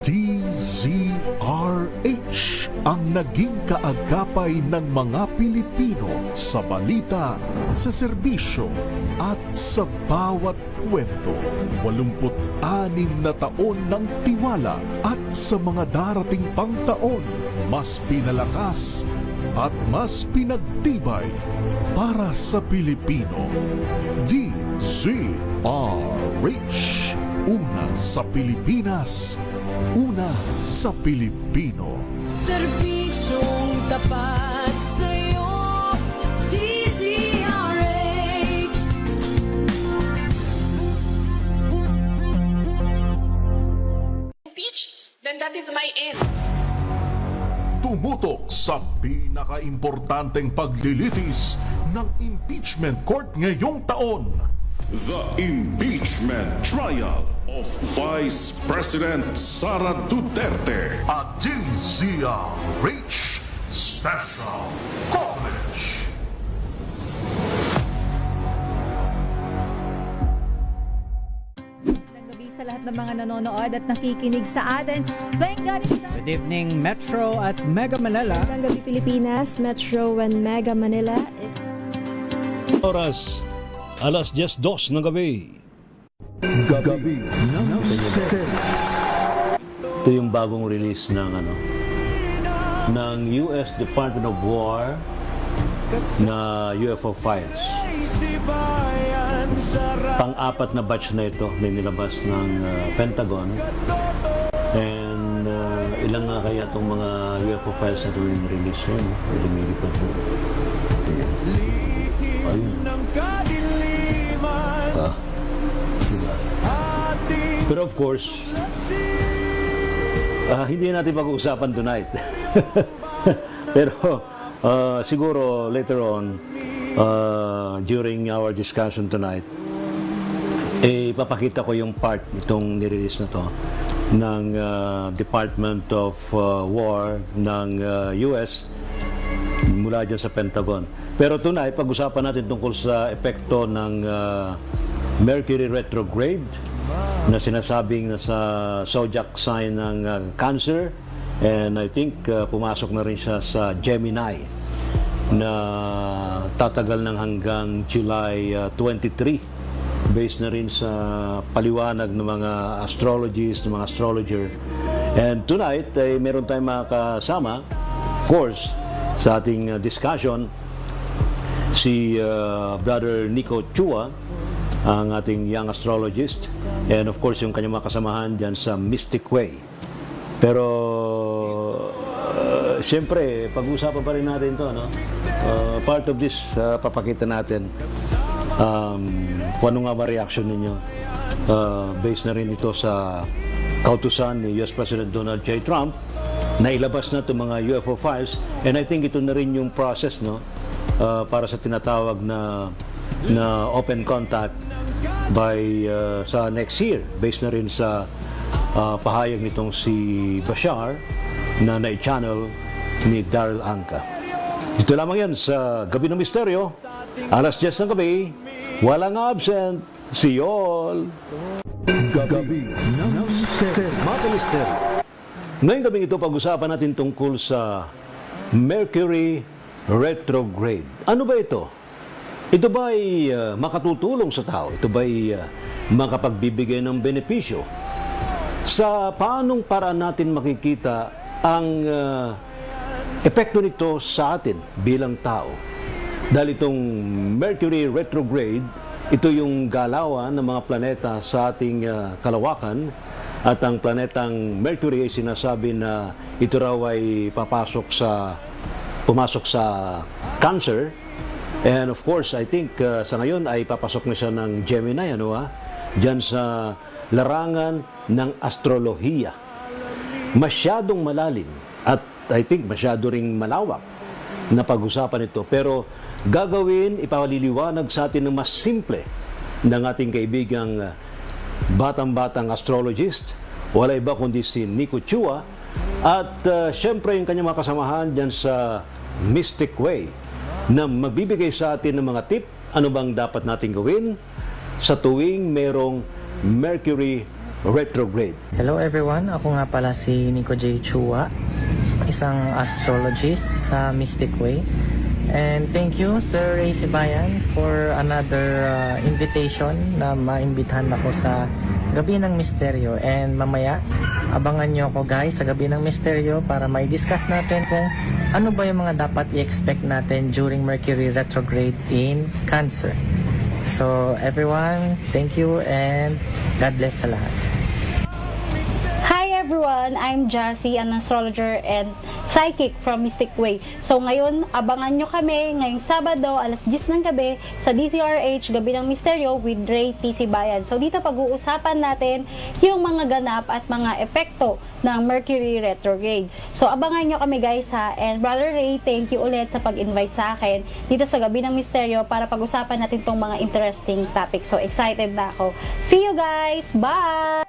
DZRH ang naging kaagapay ng mga Pilipino sa balita, sa serbisyo at sa bawat kwento. 86 na taon ng tiwala at sa mga darating pang taon, mas pinalakas at mas pinagtibay para sa Pilipino. DZRH, una sa Pilipinas, una sa Pilipino. Serbisyong tapat sa'yo, DZRH. Impeached, then that is my end. Tumutok sa pinaka-importanteng paglilitis ng impeachment court ngayong taon. The impeachment trial of Vice President Sara Duterte. At DZRH Special Coverage. Magandang gabi sa lahat ng mga nanonood at nakikinig sa atin. Thank God it's Good evening, Metro at Mega Manila. Magandang gabi Pilipinas, Metro and Mega Manila. Oras, alas 10:02 ng gabi. Ito yung bagong release ng US Department of War na UFO files. Pang-apat na batch na ito na nilabas ng Pentagon. And ilang nga kaya itong mga UFO files na ito yung release yun. Lumilipad po. Ayun. Diba? Pero of course, hindi natin pag-uusapan tonight. Pero siguro later on, during our discussion tonight, ipapakita ko yung part itong nirelease na to ng Department of War ng US mula dyan sa Pentagon. Pero tonight, pag-usapan natin tungkol sa epekto ng Mercury retrograde na sinasabing nasa zodiac sign ng Cancer, and I think pumasok na rin siya sa Gemini na tatagal ng hanggang July 23, based na rin sa paliwanag ng mga astrologists, ng mga astrologer. And tonight ay meron tayong makasama, of course, sa ating discussion, si Brother Nico Chua, ang ating young astrologist, and of course yung kanyang mga kasamahan dyan sa Mystic Way. Pero siyempre, pag-uusapan pa rin natin ito, no? Part of this, papakita natin kung ano nga ba reaction ninyo. Based na rin ito sa kautusan ni US President Donald J. Trump na ilabas na itong mga UFO files, and I think ito na rin yung process, no? Para sa tinatawag na open contact by sa next year, based na rin sa pahayag nitong si Bashar na na-channel ni Daryl Anka. Dito lamang yan sa Gabi ng Misteryo, alas 10 ng gabi, walang absent. See you all! Gabi ng Misteryo. Ngayong gabi ito, pag-usapan natin tungkol sa Mercury retrograde. Ano ba ito? Ito ba ay makatutulong sa tao? Ito ba ay makapagbibigay ng benepisyo? Sa paanong paraan natin makikita ang epekto nito sa atin bilang tao? Dahil itong Mercury retrograde, ito yung galawan ng mga planeta sa ating kalawakan, at ang planetang Mercury ay sinasabi na ito raw ay pumasok sa Cancer. And of course, I think sa ngayon ay papasok na siya ng Gemini, dyan sa larangan ng astrolohiya. Masyadong malalim at I think masyado ring malawak na pag-usapan ito. Pero gagawin, ipaliliwanag sa atin ng mas simple ng ating kaibigang batang-batang astrologist. Wala iba kundi si Nico Chua. At syempre yung kanyang mga kasamahan dyan sa Mystic Way, na magbibigay sa atin ng mga tip, ano bang dapat natin gawin sa tuwing merong Mercury retrograde. Hello everyone, ako nga pala si Nico J. Chua, isang astrologist sa Mystic Way. And thank you Sir Ray Sibayan for another invitation na maimbitahan ako sa Gabi ng Misteryo. And mamaya, abangan nyo ako guys sa Gabi ng Misteryo para may discuss natin kung ano ba yung mga dapat i-expect natin during Mercury retrograde in Cancer. So everyone, thank you and God bless sa lahat. Hi everyone, I'm Jassy, an astrologer and psychic from Mystic Way. So ngayon, abangan nyo kami ngayong Sabado, alas 10 ng gabi sa DZRH, Gabi ng Misteryo with Ray T. Sibayan. So dito pag-uusapan natin yung mga ganap at mga epekto ng Mercury retrograde. So abangan nyo kami guys ha. And Brother Ray, thank you ulit sa pag-invite sa akin dito sa Gabi ng Misteryo para pag-usapan natin tong mga interesting topics. So excited na ako. See you guys! Bye!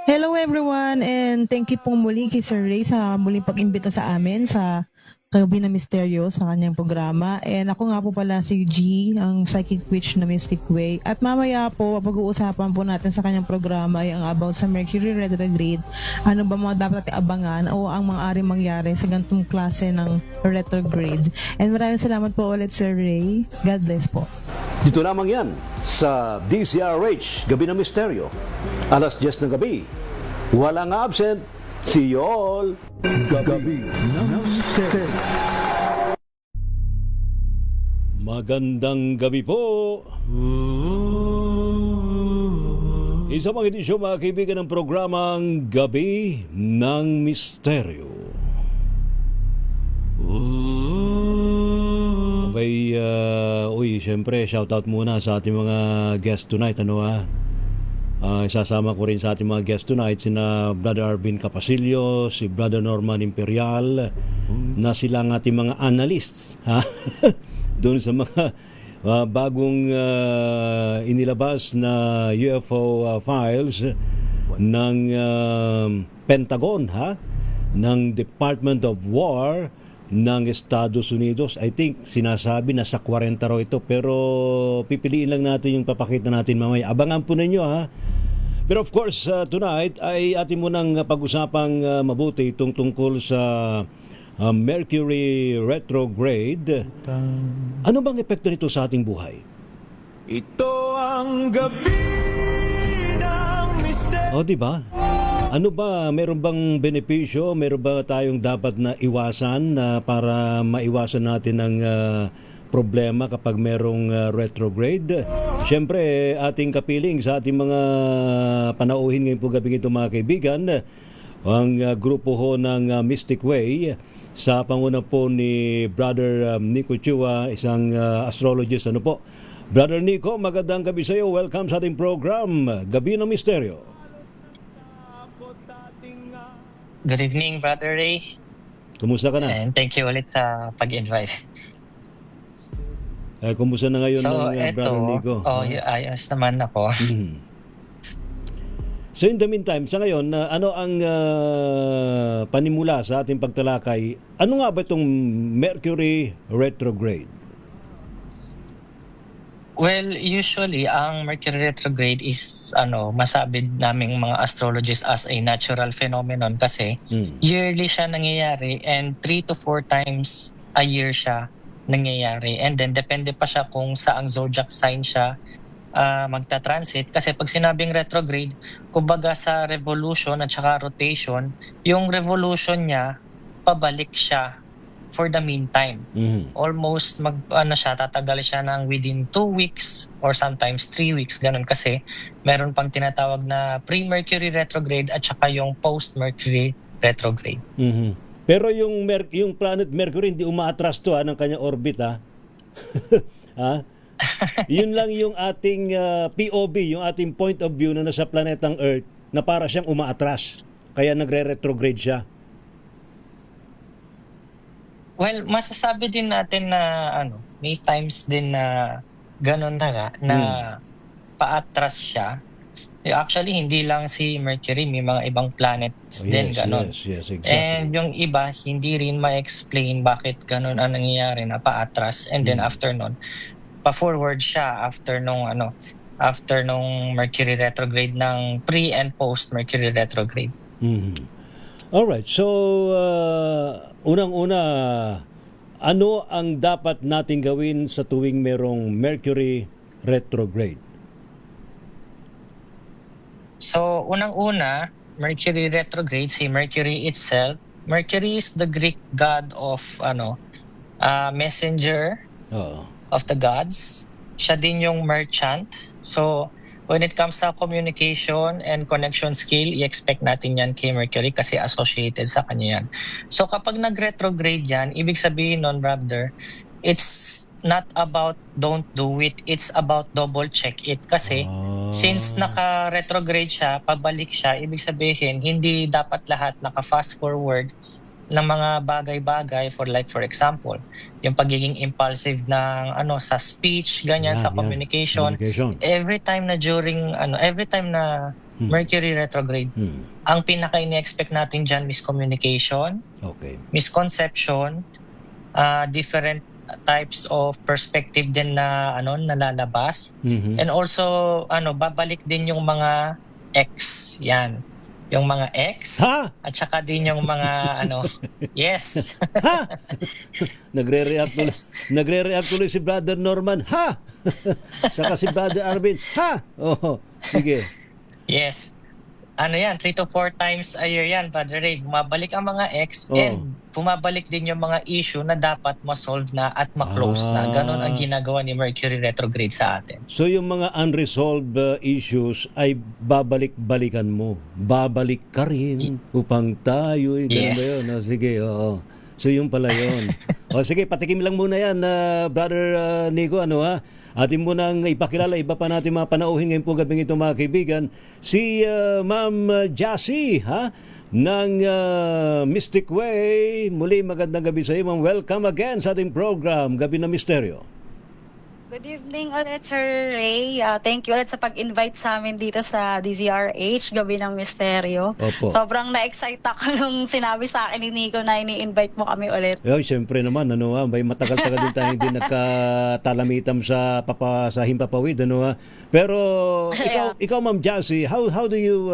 Hello everyone and thank you pong muli kay Sir Ray sa muling pag-imbita sa amin sa Gabi ng Misteryo sa kanyang programa. And ako nga po pala si G, ang psychic witch na Mystic Way. At mamaya po, pag-uusapan po natin sa kanyang programa ay ang about sa Mercury retrograde. Ano ba mga dapat natin abangan o ang mga aring mangyari sa ganitong klase ng retrograde. And maraming salamat po ulit Sir Ray. God bless po. Dito lamang yan sa DZRH, Gabi ng Misteryo. Alas 10 ng gabi. Walang absent. See you all. Gabi ng Misteryo. Magandang gabi po. Isa pang edisyon mga kaibigan ng programang Gabi ng Misteryo. Okay, siyempre shoutout muna sa ating mga guests tonight. Isasama ko rin sa ating mga guests tonight sina Brother Arvin Capasilio, si Brother Norman Imperial, na sila ang ating mga analysts doon sa mga bagong inilabas na UFO files ng Pentagon, ng Department of War ng Estados Unidos. I think sinasabi na sa 40 raw ito, pero pipiliin lang natin yung papakita natin mamaya. Abangan po ninyo Pero of course, tonight ay atin munang pag-usapang mabuti itong tungkol sa Mercury retrograde. Ano bang epekto nito sa ating buhay? Ito ang Gabi ng Misteryo. O, diba? Ano ba, meron bang benepisyo? Meron ba tayong dapat na iwasan para maiwasan natin ang problema kapag merong retrograde? Siyempre, ating kapiling sa ating mga panauhin ngayon po gabi ito mga kaibigan, ang grupo ho ng Mystic Way sa panguna po ni Brother Nico Chua, isang astrologist. Brother Nico, magandang gabi sa iyo. Welcome sa ating program, Gabi ng Misteryo. Good evening, Brother Ray. Kumusta ka na? And thank you ulit sa pag-invite. Kumusta na ngayon ng eto, Brother Nico? Ayos naman ako. So in the meantime, sa ngayon, ano ang panimula sa ating pagtalakay? Ano nga ba itong Mercury retrograde? Well, usually, ang Mercury retrograde is masabid naming mga astrologists as a natural phenomenon kasi yearly siya nangyayari and 3 to 4 times a year siya nangyayari. And then, depende pa siya kung saang zodiac sign siya magta-transit. Kasi pag sinabing retrograde, kumbaga sa revolution at saka rotation, yung revolution niya, pabalik siya for the meantime. Almost tatagal siya ng within 2 weeks or sometimes 3 weeks, ganun kasi meron pang tinatawag na pre-Mercury retrograde at saka yung post-Mercury retrograde. Pero yung planet Mercury hindi umaatras to ng kanyang orbit Yun lang yung ating POV, yung ating point of view na nasa planetang Earth na para siyang umaatras. Kaya nagre-retrograde siya. Well, masasabi din natin na may times din na ganun na paatras siya. Actually, hindi lang si Mercury, may mga ibang planets din ganun. Yes, exactly. And yung iba, hindi rin ma-explain bakit ganun ang nangyayari na paatras. And then after nun, pa-forward siya after nung after nung Mercury retrograde ng pre and post Mercury retrograde. Alright, so unang-una, ano ang dapat nating gawin sa tuwing merong Mercury retrograde? So, unang-una, Mercury retrograde, si Mercury itself. Mercury is the Greek god of messenger of the gods. Siya din yung merchant. So, when it comes sa communication and connection skill, i-expect natin yan kay Mercury kasi associated sa kanya yan. So, kapag nag-retrograde yan, ibig sabihin nun, brother, it's not about don't do it, it's about double check it. Kasi, since naka-retrograde siya, pabalik siya, ibig sabihin, hindi dapat lahat naka-fast forward ng mga bagay-bagay for example, yung pagiging impulsive ng sa speech, ganyan, sa communication. Every time na Mercury retrograde, ang pinaka ini-expect natin dyan miscommunication, misconception, different types of perspective din na nalalabas, and also babalik din yung mga ex, yan. Yung mga ex, at saka din yung mga yes. Nagre-react tuloy si Brother Norman, ha! Saka si Brother Arvin, ha! Sige. Yes. 3 to 4 times a year yan, Brother Ray. Bumabalik ang mga ex and bumabalik din yung mga issue na dapat ma-solve na at ma-close na. Ganon ang ginagawa ni Mercury retrograde sa atin. So yung mga unresolved issues ay babalik-balikan mo. Babalik ka rin upang tayo. Ganun ba yun? Sige, oo. So yung pala yun. Sige, patikim lang muna yan, Brother Nico, atin mo nang ipakilala, iba pa natin mga panauhin ngayon po gabing ito, mga kaibigan, si Ma'am Jassy, ng Mystic Way. Muli, magandang gabi sa iyo, ma'am. Welcome again sa ating program, Gabi ng Misteryo. Good evening ulit, Sir Ray. Thank you ulit sa pag-invite sa amin dito sa DZRH, Gabi ng Misteryo. Opo. Sobrang na-excite ako nung sinabi sa akin ni Nico na ini-invite mo kami ulit. Siyempre naman, may matagal-tagal din tayo hindi nagkatalamitam sa himpapawid, Pero ikaw Ma'am Jassy, how do you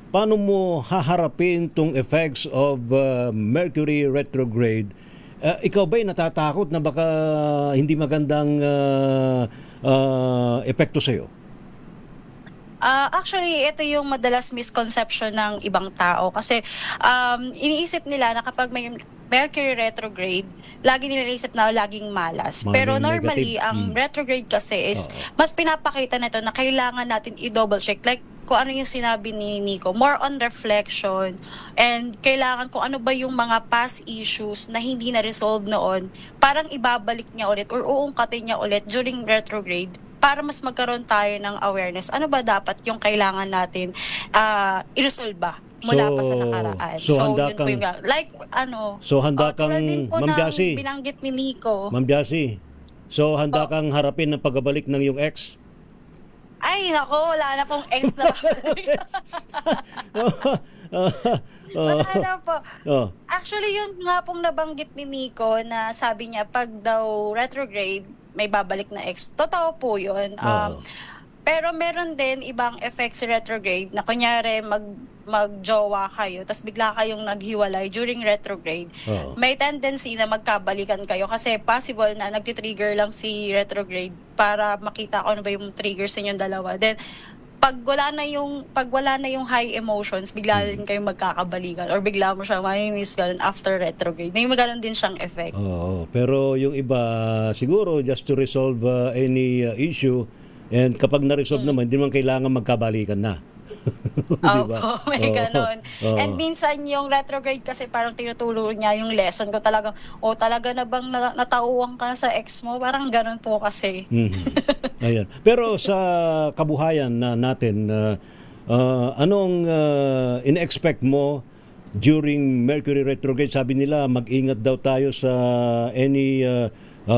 paano mo haharapin tong effects of Mercury retrograde? Ikaw ba'y natatakot na baka hindi magandang epekto sa'yo? Actually, ito yung madalas misconception ng ibang tao. Kasi iniisip nila na kapag may Mercury retrograde, lagi nila iniisip na laging malas. Pero normally, ang retrograde kasi is mas pinapakita nito na kailangan natin i-double check. Like, kung ano yung sinabi ni Nico, more on reflection, and kailangan kung ano ba yung mga past issues na hindi na-resolve noon, parang ibabalik niya ulit or uungkatin niya ulit during retrograde para mas magkaroon tayo ng awareness. Ano ba dapat yung kailangan natin i-resolve ba mula pa sa nakaraan? So handa yun kang, po yung, like, so handa kang, Ma'am Jassy, binanggit ni Nico. Ma'am Jassy, so handa kang harapin ng pagbabalik ng yung ex? Ay, nako, wala na pong ex na. Wala na po. Actually, yun nga pong nabanggit ni Nico na sabi niya, pag daw retrograde, may babalik na ex. Totoo po yun. Pero meron din ibang effects sa retrograde na kunyari magjowa kayo, tapos bigla kayong naghiwalay during retrograde. May tendency na magkabalikan kayo kasi possible na nagtitrigger lang si retrograde para makita kung ano ba yung trigger sa inyong dalawa. Then, pag wala na yung high emotions, bigla rin kayong magkakabalikan or bigla mo siya may-miss ganun after retrograde. May magano'n din siyang effect. Pero yung iba, siguro, just to resolve any issue, and kapag na-resolve naman, hindi naman kailangan magkabalikan na. Diba? May ganun. And minsan yung retrograde kasi parang tinutulong niya yung lesson ko talagang, talaga na bang natauwang ka na sa ex mo? Parang ganun po kasi. Ayan. Pero sa kabuhayan natin, anong in-expect mo during Mercury retrograde? Sabi nila, mag-ingat daw tayo sa any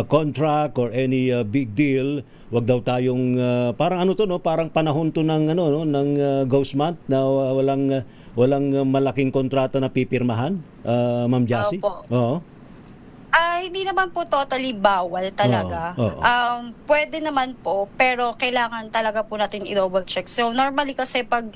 contract or any big deal. Wag daw tayong parang parang panahon to ng ng ghost month na walang malaking kontrata na pipirmahan, Ma'am Jassy. Opo. Oo. Hindi naman po totally bawal talaga. Pwede naman po, pero kailangan talaga po natin i-double check. So normally kasi pag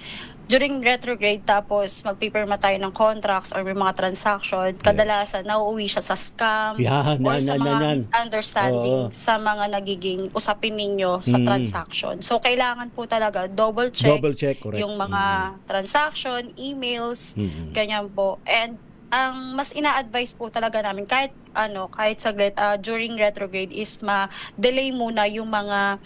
during retrograde tapos magpipirma tayo ng contracts or may mga transaction, kadalasan nauuwi siya sa scam or sa mga misunderstanding sa mga nagiging usapin ninyo sa transaction. So kailangan po talaga double check correct. yung mga transaction, emails, ganyan po. And ang mas ina-advise po talaga namin kahit saglit during retrograde is ma-delay muna yung mga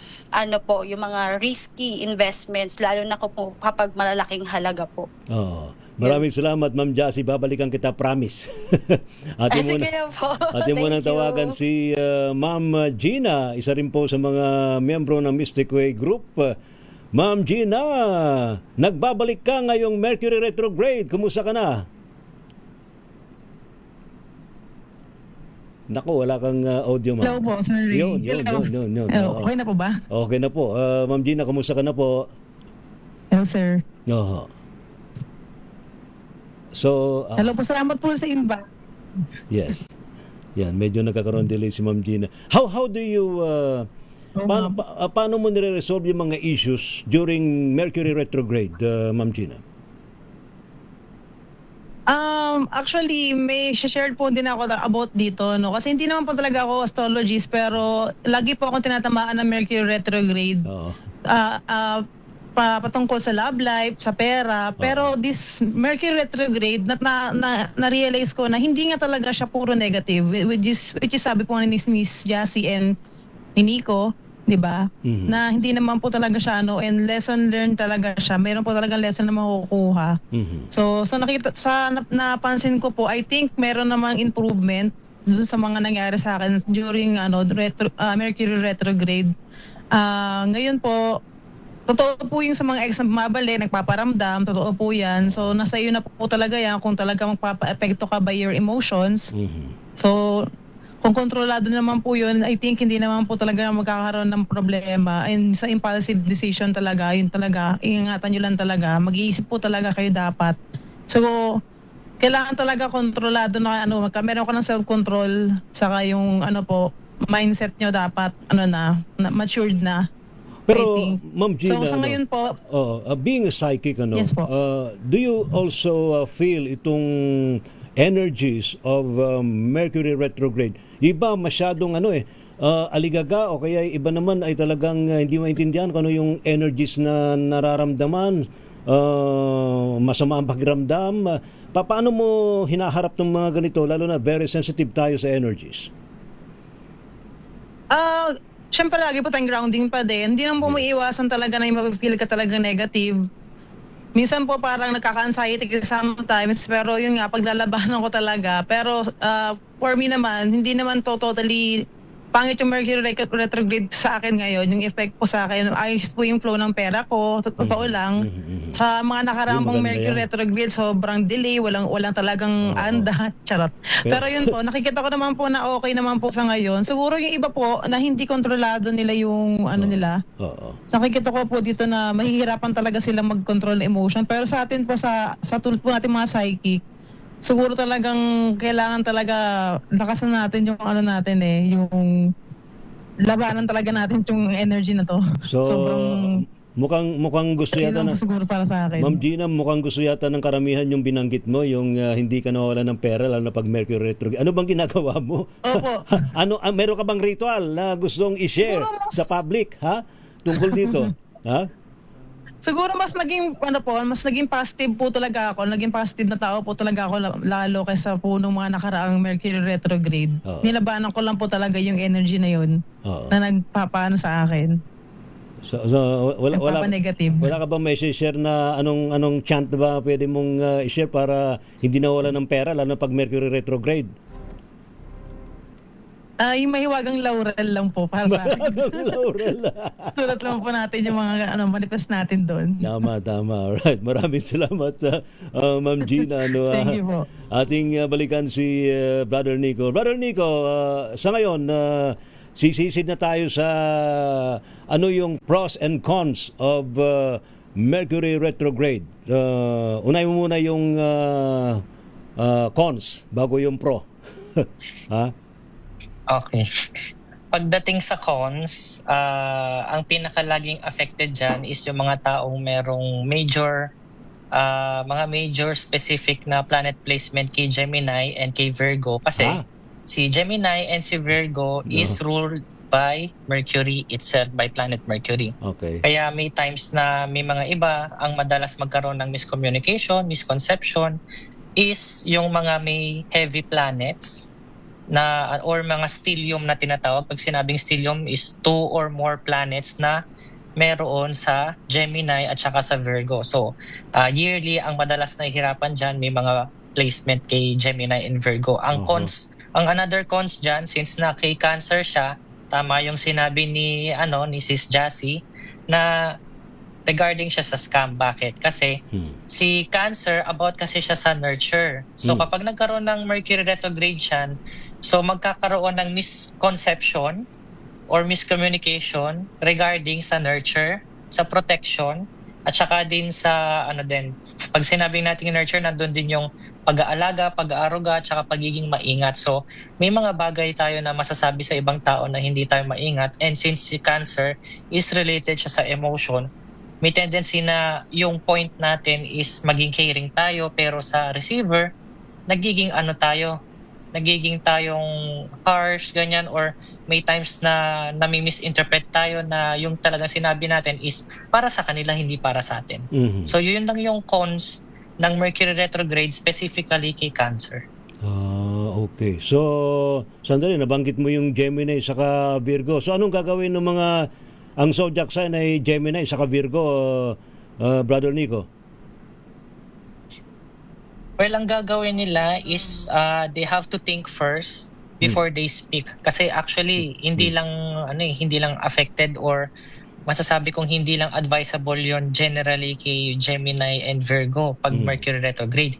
yung mga risky investments lalo na kapag malalaking halaga po. Maraming salamat, Ma'am Jassy. Babalikan kita, promise. Atin mo nang tawagan si Ma'am Gina, isa rin po sa mga miyembro ng Mystic Way Group. Ma'am Gina, nagbabalik ka ngayong Mercury retrograde. Kumusta ka na? Naku, wala kang audio, ma'am. Hello po, sorry. Yun. Okay na po ba? Okay na po. Ma'am Gina, kumusta ka na po? Hello, sir. So, hello po, salamat po sa invite. Yes. Yan, medyo nagkakaroon delay si Ma'am Gina. How do you paano mo nire-resolve yung mga issues during Mercury retrograde, Ma'am Gina? Actually, may share po din ako about dito, no? Kasi hindi naman po talaga ako astrologist, pero lagi po akong tinatamaan ng Mercury retrograde. Patungkol sa love life, sa pera. Pero this Mercury retrograde, na-realize ko na hindi nga talaga siya puro negative, which is sabi po ni Miss Jassy and ni Nico, di ba? Na hindi naman po talaga siya and lesson learned talaga siya. Mayroon po talagang lesson na makukuha. So napansin ko po, I think meron namang improvement dun sa mga nangyari sa akin during Mercury retrograde. Ngayon po, totoo po yung sa mga ex na bumabali, nagpaparamdam, totoo po yan. So nasa iyo na po talaga yan kung talaga magpapa-epekto ka by your emotions. So kung kontrolado naman po yun, I think hindi naman po talaga magkakaroon ng problema. And sa impulsive decision talaga, yun talaga, ingatan nyo lang talaga. Mag-iisip po talaga kayo dapat. So, kailangan talaga kontrolado na meron ka ng self-control, saka yung mindset nyo dapat, matured na. Pero, Ma'am Gina, so sa ngayon po, being a psychic, yes po. Do you also feel itong energies of Mercury retrograde? Iba masyadong aligaga o kaya iba naman ay talagang hindi maintindihan kung ano yung energies na nararamdaman, masama ang pakiramdam. Paano mo hinaharap ng mga ganito, lalo na very sensitive tayo sa energies? Siyempre lagi po tayong grounding pa din. Hindi naman po maiiwasan talaga na yung mapipil ka talaga negative. Minsan po parang nagkaka-anxiety sometimes, pero yun nga, paglalabanan ko talaga. Pero for me naman, hindi naman to totally pangit yung Mercury retrograde sa akin ngayon. Yung effect po sa akin, ayos po yung flow ng pera ko, totoo lang. Sa mga nakaraang pong Mercury retrograde, sobrang delay, walang talagang anda, charot. Pero yun po, nakikita ko naman po na okay naman po sa ngayon. Siguro yung iba po, na hindi kontrolado nila yung nila. Nakikita ko po dito na mahihirapan talaga sila mag-control ng emotion. Pero sa atin po, sa tulad po natin mga psychic, siguro talagang kailangan talaga lakasan natin yung natin yung labanan talaga natin yung energy na to. So, mukhang gusto yata na siguro para sa akin. Ma'am Gina, mukhang gusto yata ng karamihan yung binanggit mo, yung hindi ka nawala ng pera lalo na pag Mercury retrograde. Ano bang ginagawa mo? Opo. Meron ka bang ritual na gustong i-share sa public, tungkol dito? Siguro mas naging positive po talaga ako. Naging positive na tao po talaga ako lalo kaysa po nung mga nakaraang Mercury retrograde. Nilabanan ko lang po talaga yung energy na yun na nagpapaano sa akin. So wala negative. Wala ka bang may share na anong chant ba pwede mong i-share para hindi nawala ng pera lalo pag Mercury retrograde? Yung mahiwagang laurel lang po para sa akin. Mahiwagang laurel. Sulat lang po natin yung mga manifest natin doon. Tama. Alright. Maraming salamat, Ma'am Gina. Thank you po. Ating balikan si Brother Nico. Brother Nico, sa ngayon, sisisid na tayo sa yung pros and cons of Mercury retrograde. Unahin mo muna yung cons bago yung pro. Okay. Pagdating sa cons, ang pinakalaging affected dyan is yung mga taong merong mga major specific na planet placement kay Gemini and kay Virgo. Kasi si Gemini and si Virgo is ruled by Mercury itself, by planet Mercury. Okay. Kaya may times na may mga iba ang madalas magkaroon ng miscommunication, misconception is yung mga may heavy planets na or mga stellium na tinatawag. Pag sinabing stellium is 2 or more planets na meron sa Gemini at saka sa Virgo. So, yearly ang madalas na hirapan dyan, may mga placement kay Gemini and Virgo. Ang another cons dyan, since na kay Cancer siya, tama yung sinabi ni Sis Jassy na regarding siya sa scam. Bakit? Kasi si Cancer, about kasi siya sa nurture. So kapag nagkaroon ng Mercury retrograde siya, so magkakaroon ng misconception or miscommunication regarding sa nurture, sa protection, at saka din sa pag sinabing natin nurture, nandun din yung pag-aalaga, pag-aaruga, at saka pagiging maingat. So may mga bagay tayo na masasabi sa ibang tao na hindi tayo maingat, and since si Cancer is related siya sa emotion, may tendency na yung point natin is maging caring tayo, pero sa receiver, nagiging tayong harsh, ganyan, or may times na nami-misinterpret tayo na yung talagang sinabi natin is para sa kanila, hindi para sa atin. So yun lang yung cons ng Mercury retrograde specifically kay Cancer. Okay. So, sandali, nabanggit mo yung Gemini saka Virgo. So anong gagawin ng ang zodiac sign ay Gemini saka Virgo, Brother Nico? Well, ang gagawin nila is they have to think first before they speak. Kasi actually, hindi lang affected, or masasabi kong hindi lang advisable yon generally kay Gemini and Virgo pag Mercury retrograde.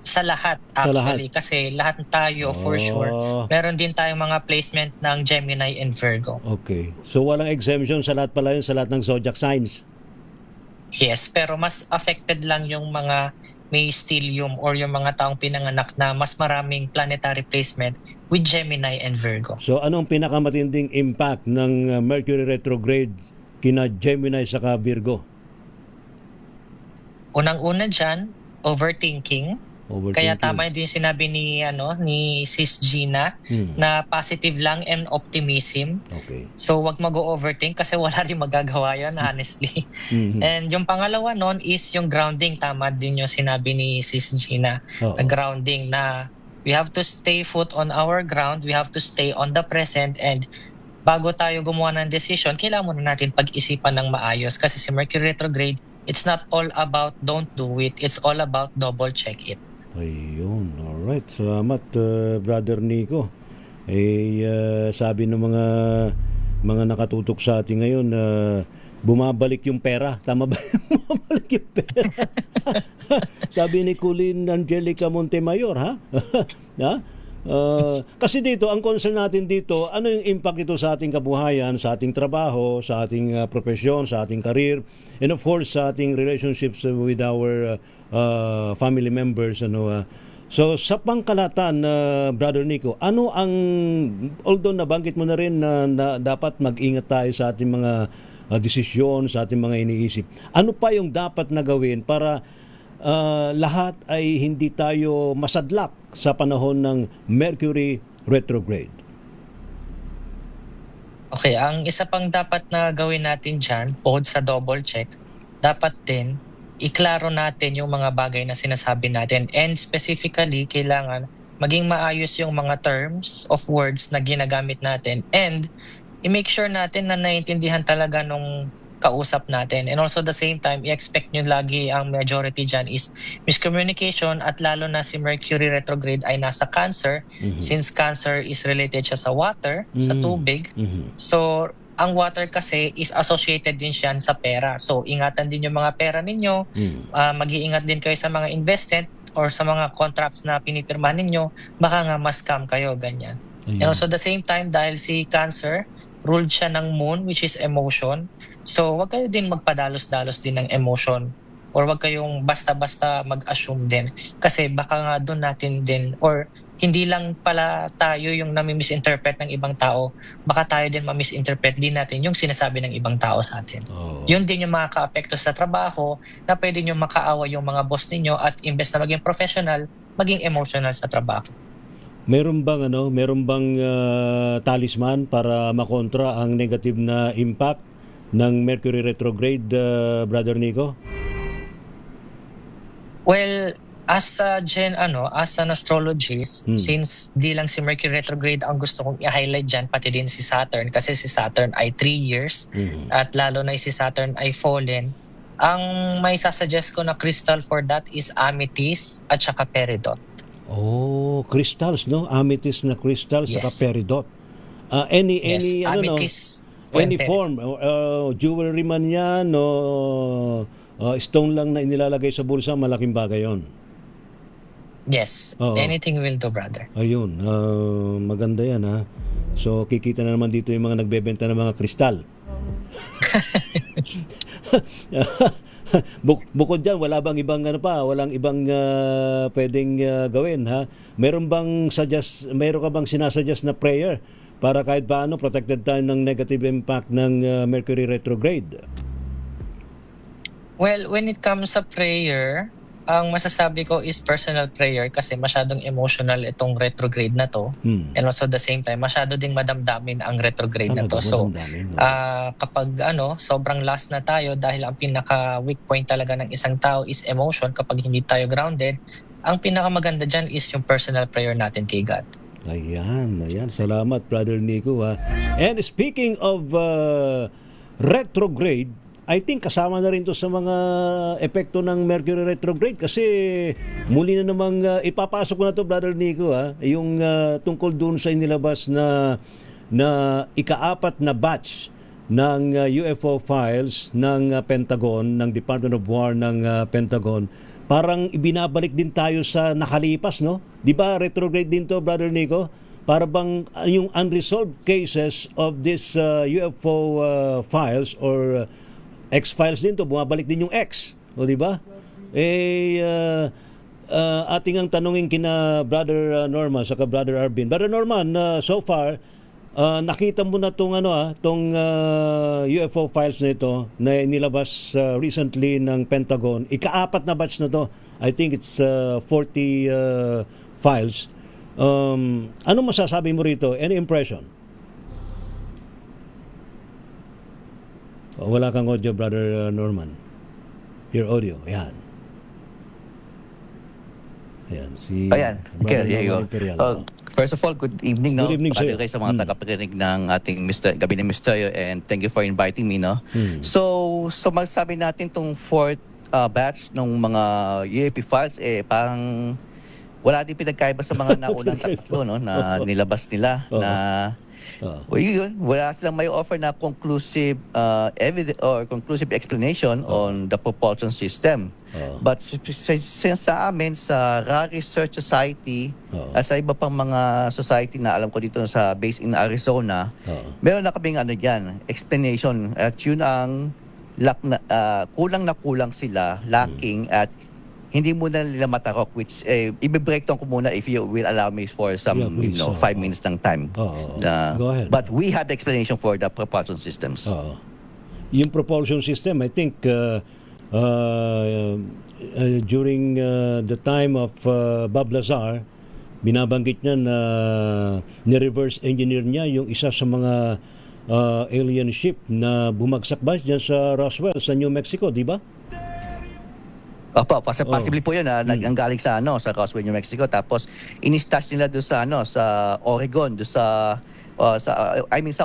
Sa lahat actually, kasi lahat tayo for sure. Meron din tayong mga placement ng Gemini and Virgo. Okay. So walang exemption sa lahat pala yun, sa lahat ng zodiac signs? Yes, pero mas affected lang yung mga may stellium or yung mga taong pinanganak na mas maraming planetary placement with Gemini and Virgo. So anong pinakamatinding impact ng Mercury retrograde kina Gemini saka Virgo? Unang-una dyan, overthinking. Kaya tama din sinabi ni Sis Gina na positive lang and optimism. Okay. So wag mag-overthink kasi wala rin magagawa yan, honestly. And yung pangalawa nun is yung grounding. Tama din yung sinabi ni Sis Gina. Na grounding, na we have to stay foot on our ground, we have to stay on the present, and bago tayo gumawa ng decision, kailangan muna natin pag-isipan ng maayos. Kasi si Mercury retrograde, it's not all about don't do it, it's all about double check it. Ayun, alright. Salamat, Brother Nico. Sabi ng mga nakatutok sa atin ngayon, bumabalik yung pera. Tama ba? Bumabalik yung pera. Sabi ni Colleen Angelica Montemayor, ha? Kasi dito, ang concern natin dito, ano yung impact ito sa ating kabuhayan, sa ating trabaho, sa ating profesyon, sa ating career, and of course, sa ating relationships with our family members. So, sa pangkalatan, Brother Nico, ano ang, although nabanggit mo na rin na dapat mag-ingat tayo sa ating mga desisyon, sa ating mga iniisip, ano pa yung dapat na gawin para lahat ay hindi tayo masadlak sa panahon ng Mercury retrograde? Okay, ang isa pang dapat na gawin natin dyan, bukod sa double check, dapat din iklaro natin yung mga bagay na sinasabi natin, and specifically kailangan maging maayos yung mga terms of words na ginagamit natin, and i-make sure natin na naiintindihan talaga nung kausap natin. And also the same time, i-expect nyo lagi, ang majority dyan is miscommunication, at lalo na si Mercury retrograde ay nasa Cancer, since Cancer is related siya sa water, sa tubig. So ang water kasi is associated din siya sa pera. So ingatan din yung mga pera ninyo, mag-iingat din kayo sa mga investment or sa mga contracts na pinipirmahan ninyo, baka nga mas-scam kayo, ganyan. And also the same time, dahil si Cancer, ruled siya ng moon, which is emotion. So wag kayo din magpadalos-dalos din ng emotion, or wag kayong basta-basta mag-assume din. Kasi baka nga doon natin din, or hindi lang pala tayo yung nami-misinterpret ng ibang tao, baka tayo din ma-misinterpret din natin yung sinasabi ng ibang tao sa atin. Yun din yung makaka-apekto sa trabaho, na pwede nyo makaawa yung mga boss ninyo at imbes na maging professional, maging emotional sa trabaho. Meron bang talisman para makontra ang negative na impact ng Mercury retrograde, Brother Nico? Well, as an astrologist, since di lang si Mercury retrograde ang gusto kong i-highlight dyan, pati din si Saturn, kasi si Saturn ay 3 years, at lalo na si Saturn ay fallen, ang may sasuggest ko na crystal for that is amethyst at saka peridot. Oh, crystals, no? Amethyst na crystal saka peridot. Any amethyst, any form, jewelry man yan, stone lang na inilalagay sa bulsa, malaking bagay yon. Yes, anything will do, brother. Ayun, maganda yan, ha. So kikita na naman dito yung mga nagbebenta ng mga kristal. Bukod dyan, walang ibang pwedeng gawin, ha? Meron ka bang sinasuggest na prayer para kahit paano protected tayo ng negative impact ng Mercury retrograde? Well, when it comes sa prayer, ang masasabi ko is personal prayer kasi masyadong emotional itong retrograde na to. And also the same time, masyado ding madamdamin ang retrograde na to. So, kapag sobrang last na tayo dahil ang pinaka-weak point talaga ng isang tao is emotion, kapag hindi tayo grounded, ang pinakamaganda dyan is yung personal prayer natin kay God. Ayan. Salamat, Brother Nico, ha. And speaking of retrograde, I think kasama na rin to sa mga epekto ng Mercury retrograde kasi muli na namang ipapasok ko na to, Brother Nico, ha, yung tungkol dun sa inilabas na ika-4 na batch ng UFO files ng Pentagon, ng Department of War ng Pentagon. Parang ibinabalik din tayo sa nakalipas, no? Di ba retrograde din to, Brother Nico? Para bang yung unresolved cases of this UFO files or X-Files din to, bumabalik din yung X. O di ba? Ating ang tanungin kina Brother Norman saka Brother Arvin. Brother Norman, so far nakita mo na tong UFO files na ito na nilabas recently ng Pentagon. Ika-4 na batch na to. I think it's 40 files. Ano masasabi mo rito? Any impression? Wala kang audio, Brother Norman. Your audio, yan. Ayan, Here you go. First of all, good evening, no? Good evening, sir. Kayo sa mga tagapakinig ng ating Gabi ni Misteryo, and thank you for inviting me, no? So magsabi natin tong 4th batch ng mga UAP files, parang wala din pinagkaiba sa mga naunang tatlo, no? Na nilabas nila, na wala silang may offer na conclusive evidence or conclusive explanation on the propulsion system. But since sa amin, sa Ra Research Society, at sa iba pang mga society na alam ko dito sa based in Arizona, meron na kaming explanation, at yun ang kulang sila, lacking, at hindi muna nila matarok, which i-breakdown ko muna if you will allow me for some 5 minutes ng time. Go ahead. But we have the explanation for the propulsion systems. Yung propulsion system, I think during the time of Bob Lazar, binabanggit niya na ni-reverse engineer niya yung isa sa mga alien ship na bumagsak ba dyan sa Roswell, sa New Mexico, di ba? Opo, possibly po 'yun, ang galing sa Roswell, New Mexico, tapos in-stash nila doon sa Oregon, doon sa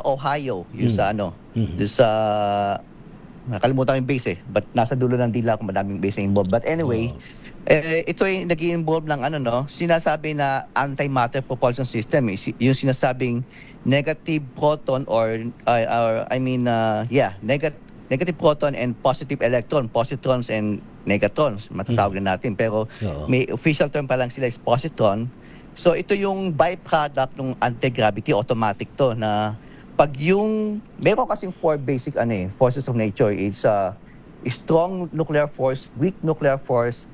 Ohio, yung doon sa nakalimutan yung base but nasa dulo ng dila kung madaming base involved. But anyway, ito ay nag-involve ng sinasabi na antimatter propulsion system, yung sinasabing negative proton negative proton and positive electron, positrons and negatrons, matatawag na natin. Pero may official term pa lang sila is positron. So ito yung byproduct ng anti-gravity, automatic to, na pag meron kasing 4 basic forces of nature. It's strong nuclear force, weak nuclear force,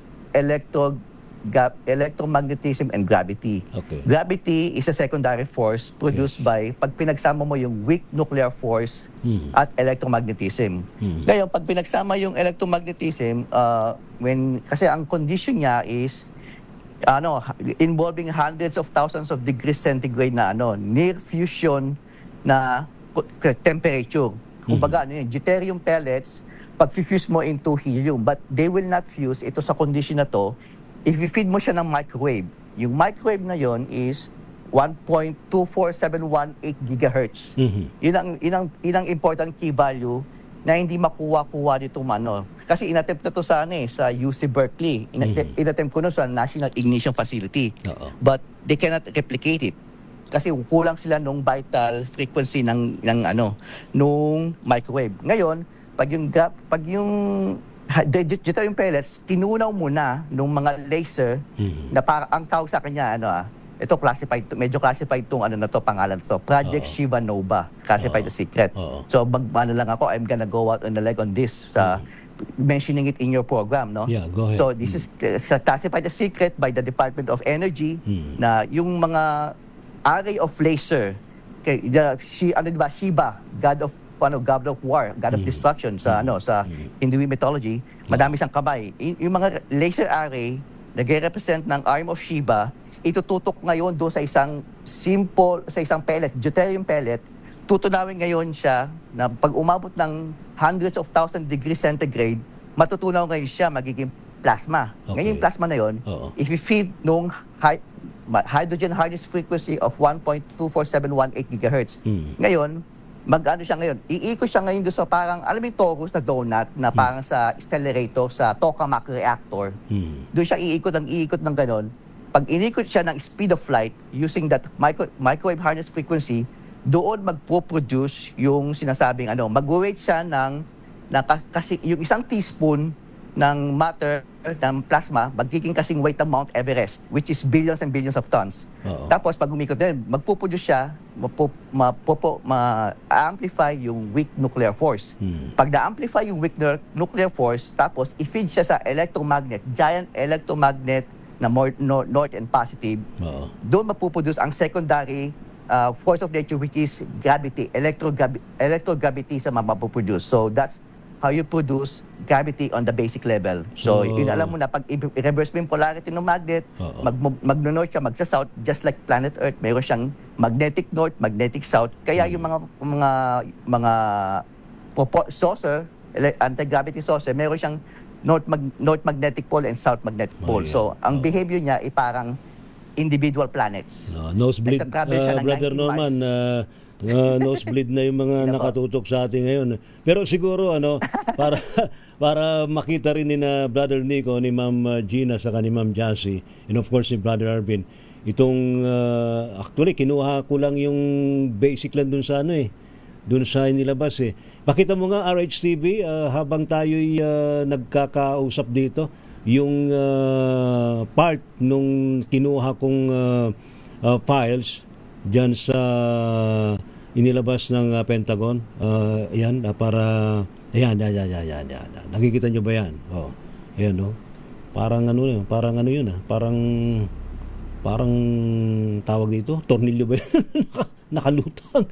electromagnetism and gravity. Okay. Gravity is a secondary force produced by pag pinagsama mo yung weak nuclear force at electromagnetism. Ngayon, pag pinagsama yung electromagnetism, kasi ang condition niya is involving hundreds of thousands of degrees centigrade na near fusion na temperature. Kumbaga, deuterium pellets, pag fuse mo into helium, but they will not fuse ito sa condition na to if you-feed mo siya ng microwave. Yung microwave na yon is 1.24718 gigahertz. Yun ang important key value na hindi makuha-kuha dito Kasi inattempt na to sa UC Berkeley. Inattempt ko sa National Ignition Facility. But they cannot replicate it. Kasi kulang sila nung vital frequency ng nung microwave. Ngayon, pag yung deuterium pellets, tinunaw muna nung mga laser na ang tawag sa kanya ito classified, medyo classified tong pangalan to, Project Shiva Nova, classified as secret. So lang ako, I'm gonna go out on the leg on this mentioning it in your program, no? Yeah, go ahead. So this is classified as secret by the Department of Energy na yung mga array of laser Shiva, God of war, God of destruction sa Hindu mythology, madami siyang kamay. Yung mga laser array nagre-represent ng arm of Shiva, itututok ngayon do sa isang pellet, deuterium pellet. Tutunawin ngayon siya na pag umabot ng hundreds of thousand degrees centigrade, matutunaw ngayon siya magiging plasma. Ngayon yung plasma na yon, if you feed nung hydrogen hardness frequency of 1.24718 gigahertz. Ngayon, siya ngayon? Iikot siya ngayon doon sa parang, alam mo yung torus na donut na parang sa accelerator, sa tokamak reactor. Doon siya iikot ng ganon. Pag inikot siya ng speed of light using that microwave hardness frequency, doon magpo-produce yung sinasabing mag-weight siya kasi yung isang teaspoon ng matter, ng plasma, magiging kasing weight ng Mount Everest, which is billions and billions of tons. Tapos, pag umikot din, magpuproduce siya, ma-amplify yung weak nuclear force. Pag na-amplify yung weak nuclear force, tapos i-feed siya sa giant electromagnet na north and positive, doon mapuproduce ang secondary force of nature, which is gravity, electrogravity sa mapuproduce. So, that's how you produce gravity on the basic level. So, yun alam mo na, pag i-reverse mo yung polarity ng magnet, mag-north siya, magsa-south, just like planet Earth, mayroon siyang magnetic north, magnetic south. Kaya yung mga saucer, anti-gravity saucer, mayroon siyang north magnetic pole and south magnetic pole. So, ang behavior niya ay parang individual planets. Nosebleed, Brother Norman, nosebleed na yung mga nakatutok sa atin ngayon. Pero siguro para makita rin ni na Brother Nico, ni Ma'am Gina, saka ni Ma'am Jassy, and of course si Brother Arvin, itong actually kinuha ko lang yung basic lang dun sa dun sa inilabas Pakita mo nga RHTV habang tayo'y nagkakausap dito yung part nung kinuha kong files dyan sa inilabas ng Pentagon. Ayan, para ayan. Nakikita nyo ba yan? Ayan, no? Parang parang yun, parang tawag dito, tornilyo ba yan? Nakalutang.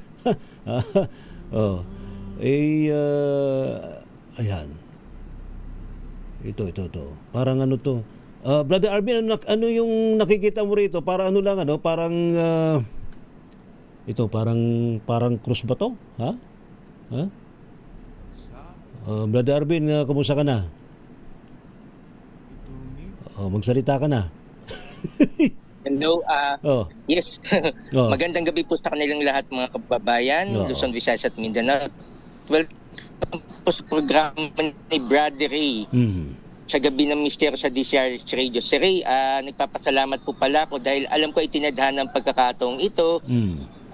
Ayan. Ito. Parang to? Brother Arvin, ano yung nakikita mo rito? Para parang ito, parang cross ba to? Ha? Brother Arvin, kumusta ka na? Magsalita ka na. Hello, yes. Magandang gabi po sa kanilang lahat, mga kababayan, Luzon, Visayas at Mindanao. Welcome po sa programa ni Brother Ray. Sa gabi ng misteryo sa DCRH Radio. Si Ray, nagpapasalamat po pala ako dahil alam ko itinadhana ng pagkakataong ito.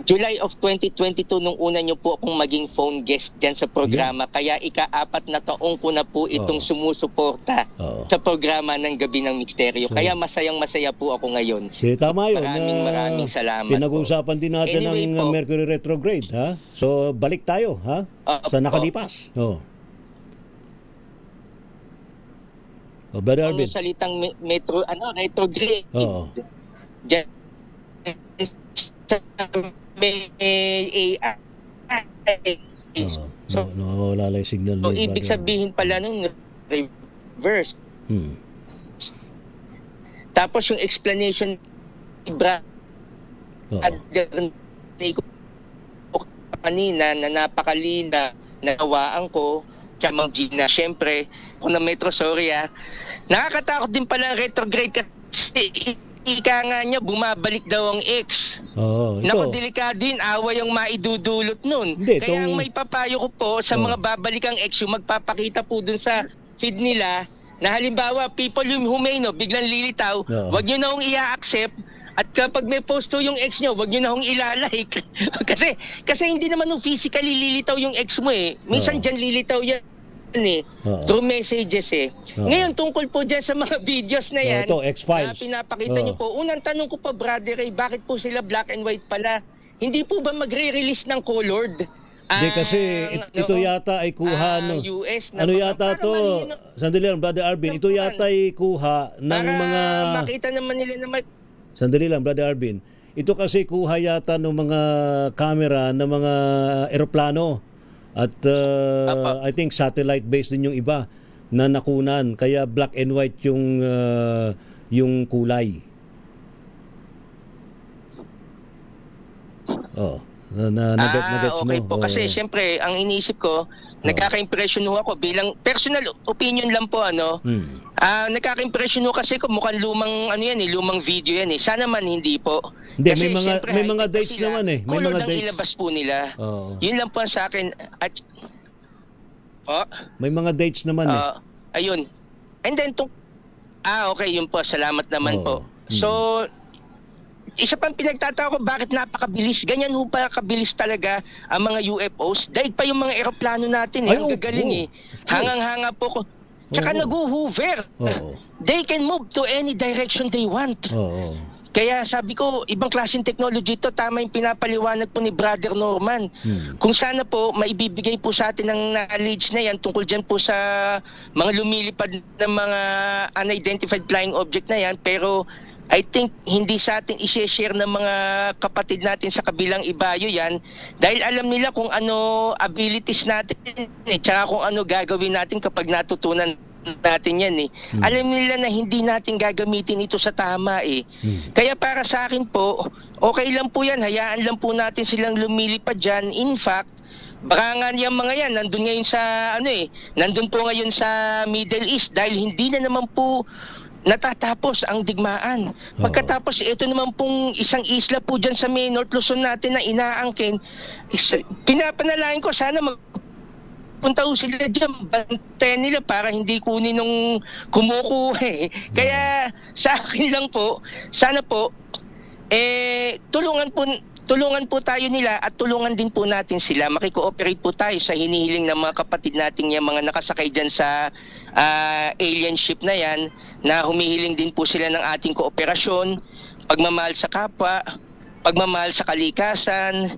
July of 2022, nung una nyo po akong maging phone guest dyan sa programa. Kaya ika-4 na taong ko na po itong sumusuporta sa programa ng Gabi ng Misteryo. Kaya masayang-masaya po ako ngayon. Tama yun. Maraming salamat. Pinag-uusapan din natin ng Mercury retrograde. Ha? So, balik tayo sa nakalipas. Brother Arvin. Ang salitang retrograde. Oo. Diyan may AI. Nawawala lang yung signal So, mo. ibig sabihin pala nung reverse. Tapos yung explanation ni Brother Nico kanina na napakalina na nawaan ko siya Mang Gina. Siyempre, kung na Metro, sorry nakakatakot din pala ang retrograde kasi ika nga niya, bumabalik daw ang ex. Naku, delikado din, away yung maidudulot nun. Kaya ang may papayo ko po sa mga babalikang ex, yung magpapakita po dun sa feed nila, na halimbawa, people who may biglang lilitaw, wag nyo na hong i-accept, at kapag may post yung ex nyo, wag nyo na hong ilalike. kasi hindi naman physically lilitaw yung ex mo Minsan dyan lilitaw yan through messages Ngayon, tungkol po dyan sa mga videos na yan, ito, X-Files. na pinapakita nyo po. Unang tanong ko pa, Brother Ray, bakit po sila black and white pala? Hindi po ba magre-release ng colored? Hindi kasi ito yata ay kuha US na ano yata to? Sandali lang, Brother Arvin. Ito yata ay kuha ng mga makita naman nila na Sandali lang, Brother Arvin. Ito kasi kuha yata ng mga camera ng mga eroplano. At I think satellite-based din yung iba na nakunan. Kaya black and white yung kulay. Nagets mo. Okay po. Kasi siyempre, ang iniisip ko, nagkaka-impression ako bilang personal opinion lang po nagkaka-impression kasi ko mukhang lumang lumang video yan Sana man hindi po. Hindi, kasi may mga dates naman May mga dates. Ilabas po nila. Yun lang po sa akin. At may mga dates naman ayun. And then okay, yun po. Salamat naman po. So isa pang pinagtataka ko, bakit napakabilis? Ganyan ho pa kabilis talaga ang mga UFOs. Dahil pa yung mga eroplano natin ang gagaling Hangang-hanga po ko. Tsaka nag-hover. They can move to any direction they want. Kaya sabi ko, ibang klaseng technology ito. Tama yung pinapaliwanag po ni Brother Norman. Kung sana po, maibibigay po sa atin ng knowledge na yan tungkol dyan po sa mga lumilipad ng mga unidentified flying object na yan. Pero I think hindi sa atin i-share ng mga kapatid natin sa kabilang ibayo yan dahil alam nila kung ano abilities natin tsaka kung ano gagawin natin kapag natutunan natin yan Alam nila na hindi natin gagamitin ito sa tama Kaya para sa akin po, okay lang po yan, hayaan lang po natin silang lumilipad dyan. In fact, baka nga yung mga yan nandun ngayon sa nandun po ngayon sa Middle East dahil hindi na naman po natatapos ang digmaan. Pagkatapos, ito naman pong isang isla po dyan sa may North Luzon natin na inaangkin. Pinapanalangin ko, sana magpunta ho sila dyan, bantayan nila para hindi kunin nung kumukuha Kaya sa akin lang po, sana po, tulungan po tayo nila at tulungan din po natin sila. Makikooperate po tayo sa hinihiling ng mga kapatid natin yung mga nakasakay dyan sa alien ship na yan na humihiling din po sila ng ating kooperasyon, pagmamahal sa kapwa, pagmamahal sa kalikasan,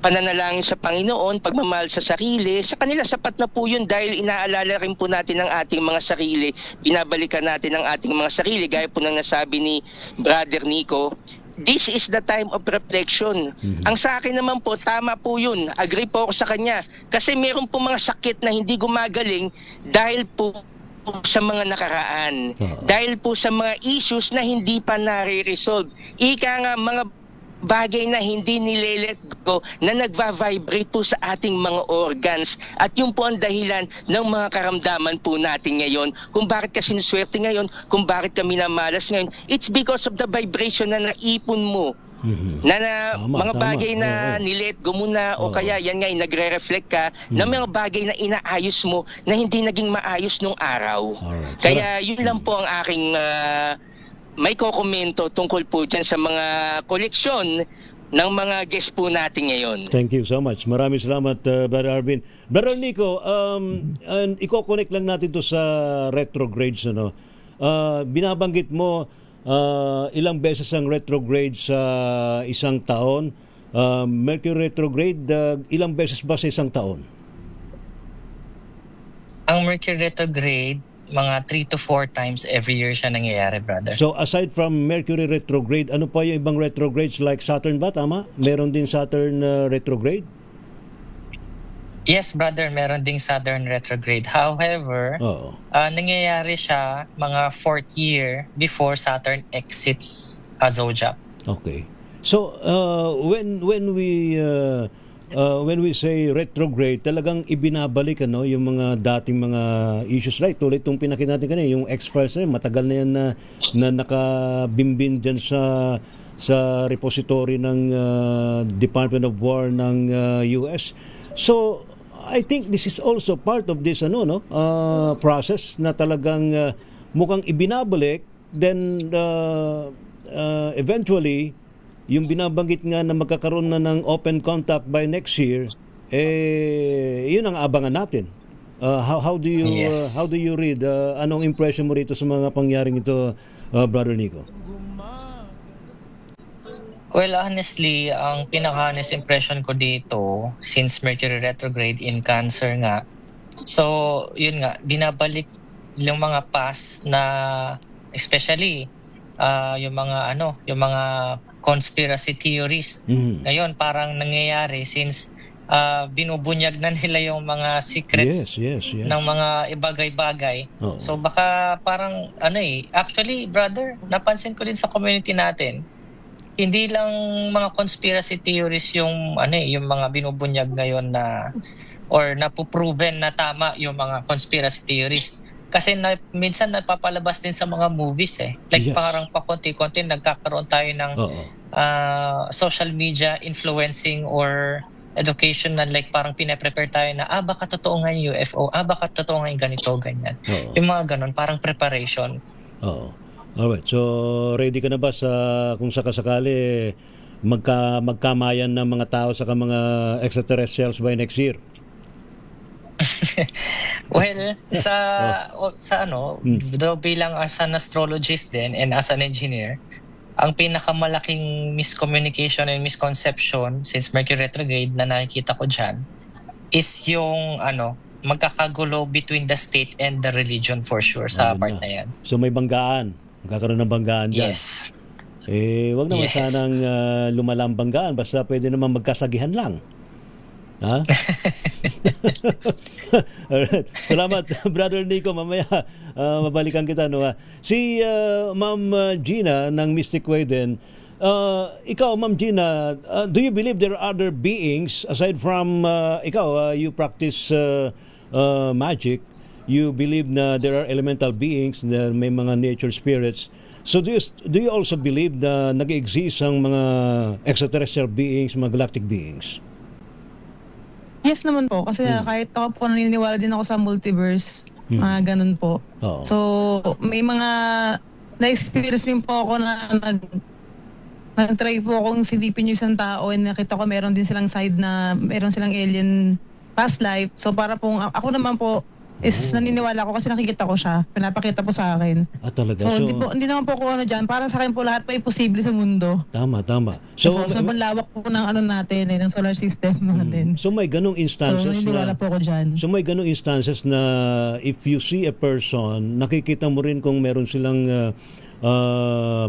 pananalangin sa Panginoon, pagmamahal sa sarili. Sa kanila sapat na po yun dahil inaalala rin po natin ang ating mga sarili, binabalikan natin ang ating mga sarili gaya po ng nasabi ni Brother Nico. This is the time of reflection. Ang sa akin naman po, tama po yun. Agree po ako sa kanya. Kasi meron po mga sakit na hindi gumagaling dahil po sa mga nakaraan. Dahil po sa mga issues na hindi pa nare-resolve. Ika nga, mga bagay na hindi nile-let go na nagva-vibrate po sa ating mga organs. At yun po ang dahilan ng mga karamdaman po natin ngayon. Kung bakit ka sinuswerte ngayon, kung bakit ka minamalas ngayon, it's because of the vibration na naipon mo. Mga bagay na nilet go mo na o kaya yan nga nagre-reflect ka ng mga bagay na inaayos mo na hindi naging maayos nung araw. Kaya yun lang po ang aking may kokomento tungkol po dyan sa mga koleksyon ng mga guest po natin ngayon. Thank you so much. Maraming salamat, Brother Arvin. Brother Nico, i-connect lang natin to sa retrogrades. Binabanggit mo ilang beses ang retrograde sa isang taon. Mercury retrograde, ilang beses ba sa isang taon? Ang Mercury retrograde, mga 3 to 4 times every year siya nangyayari, brother. So aside from Mercury retrograde, ano pa yung ibang retrogrades like Saturn ba? Tama? Meron din Saturn retrograde? Yes, brother, meron ding Saturn retrograde. However, nangyayari siya mga 4th year before Saturn exits zodiac. Okay. So when we say retrograde, talagang ibinabalik yung mga dating mga issues, right? Tulad itong pinakita natin kanina, yung X-Files matagal na yan na nakabimbin dyan sa repository ng Department of War ng US. So I think this is also part of this process na talagang mukhang ibinabalik, then eventually yung binabanggit nga na magkakaroon na ng open contact by next year, yun ang abangan natin. How do you read? Anong impression mo rito sa mga pangyaring ito, Brother Nico? Well, honestly, ang pinaka-honest impression ko dito, since Mercury retrograde in Cancer nga, so yun nga, binabalik yung mga past na, especially yung mga conspiracy theories. Ngayon, parang nangyayari since binubunyag na nila yung mga secrets ng mga ibagay-bagay. So baka parang actually, brother, napansin ko din sa community natin, hindi lang mga conspiracy theories yung mga binubunyag ngayon na or napuproven na tama yung mga conspiracy theories. Kasi minsan napapalabas din sa mga movies Like parang pakonti-konti nagkakaroon tayo ng social media influencing or educational, like parang pinaprepare tayo na baka totoo nga yung UFO, baka totoo nga yung ganito, ganyan. Yung mga ganun, parang preparation. Alright, so ready ka na ba kung sakasakali magkamayan ng mga tao sa mga extraterrestrials by next year? Well, bilang as an astrologist din and as an engineer, ang pinakamalaking miscommunication and misconception since Mercury retrograde na nakikita ko dyan is yung magkakagulo between the state and the religion for sure sa part na yan. So may banggaan. Magkakaroon ng banggaan dyan. Yes. Wag naman sanang lumalang banggaan. Basta pwede naman magkasagihan lang. Ha? Alright. Salamat, Brother Nico. Mamaya mabalikan kita. Si Ma'am Gina ng Mystic Way din. Ikaw, Ma'am Gina, do you believe there are other beings aside from you practice magic? You believe na there are elemental beings, na may mga nature spirits. So do you also believe na nag-exist ang mga extraterrestrial beings, mga galactic beings? Yes naman po, kasi kahit ako po naniniwala din ako sa multiverse, ganun po. So may mga na-experience din po ako na nag-try po akong silipin yung isang tao and nakita ko meron din silang side na meron silang alien past life. So para pong ako naman po is naniniwala ko kasi nakikita ko siya. Pinapakita po sa akin. Talaga? So hindi naman po ako dyan. Para sa akin po lahat pa imposible sa mundo. Tama. So lawak po ng natin, ng solar system natin. So may ganong instances so naniniwala po ako dyan. So may ganong instances na if you see a person, nakikita mo rin kung meron silang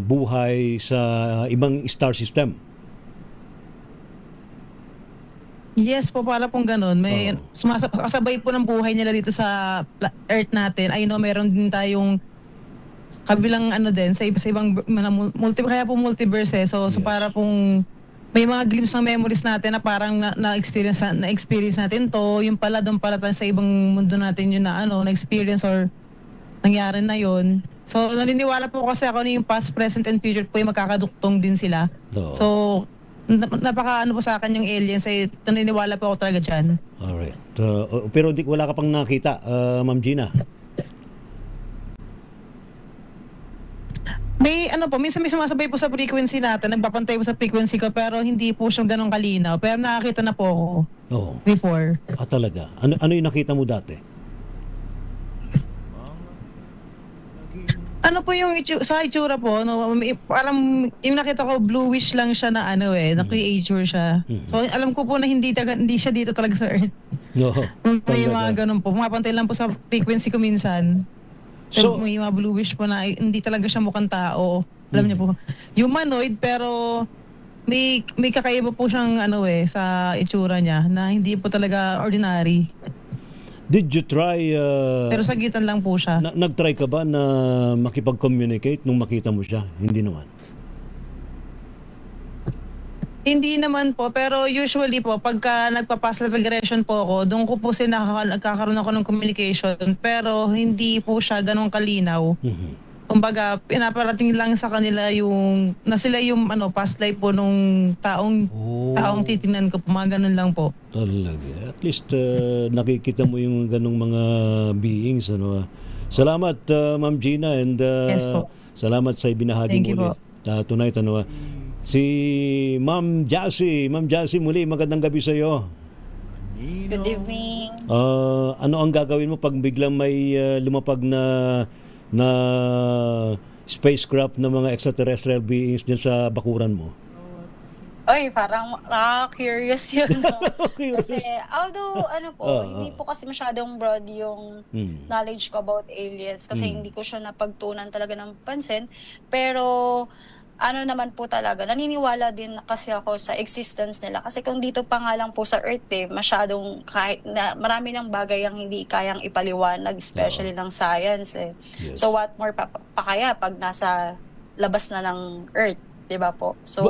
buhay sa ibang star system. Yes po, para pong ganun. May kasabay po ng buhay nila dito sa Earth natin. I know meron din tayong kabilang din sa ibang kaya po multiverse So para pong may mga glimpse ng memories natin na parang na-experience natin to. Yung pala doon pala tayo sa ibang mundo natin yun na-experience or nangyari na yun. So naniniwala po kasi ako na yung past, present, and future po yung magkakaduktong din sila. So napaka po sa akin yung aliens ay naniniwala po ako talaga dyan. Alright. Pero wala ka pang nakita, Ma'am Gina? May minsan may sumasabay po sa frequency natin, nagpapantay po sa frequency ko pero hindi po siya ganun kalinaw. Pero nakakita na po ako before. Talaga? Ano yung nakita mo dati? Po yung sa itsura po, parang yung nakita ko bluish lang siya na na creature siya. So alam ko po na hindi siya dito talaga sa Earth. May mga ganun po. Pumapantay lang po sa frequency ko minsan. So, may mga bluish po na hindi talaga siya mukhang tao. Alam niyo po, humanoid pero may kakaiba po siyang sa itsura niya na hindi po talaga ordinary. Did you try... Pero sagitan lang po siya. Nag-try ka ba na makipag-communicate nung makita mo siya? Hindi naman. Hindi naman po, pero usually po, pagka nagpa-pass level regression po ako, doon ko po nagkakaroon ako ng communication, pero hindi po siya ganun kalinaw. Kumbaga, pinaparating lang sa kanila na sila yung past life po nung taong titingnan ko po, mga ganun lang po. Talaga. At least nakikita mo yung ganung mga beings. Salamat, Ma'am Gina, and Yes po. salamat sa ibinahagi Thank you muli. Tonight, si Ma'am Jassy. Ma'am Jassy, muli, magandang gabi sa iyo. Good evening. Ano ang gagawin mo pag biglang may lumapag na spacecraft na mga extraterrestrial beings dyan sa bakuran mo? Oy, parang curious yun. Kasi, although, hindi po kasi masyadong broad yung knowledge ko about aliens kasi hindi ko siya napagtunan talaga ng pansin. Pero, naman po talaga, naniniwala din kasi ako sa existence nila. Kasi kung dito pa nga lang po sa Earth, masyadong marami ng bagay ang hindi kayang ipaliwanag, especially ng science. Yes. So what more pa kaya pag nasa labas na ng Earth, di ba po? So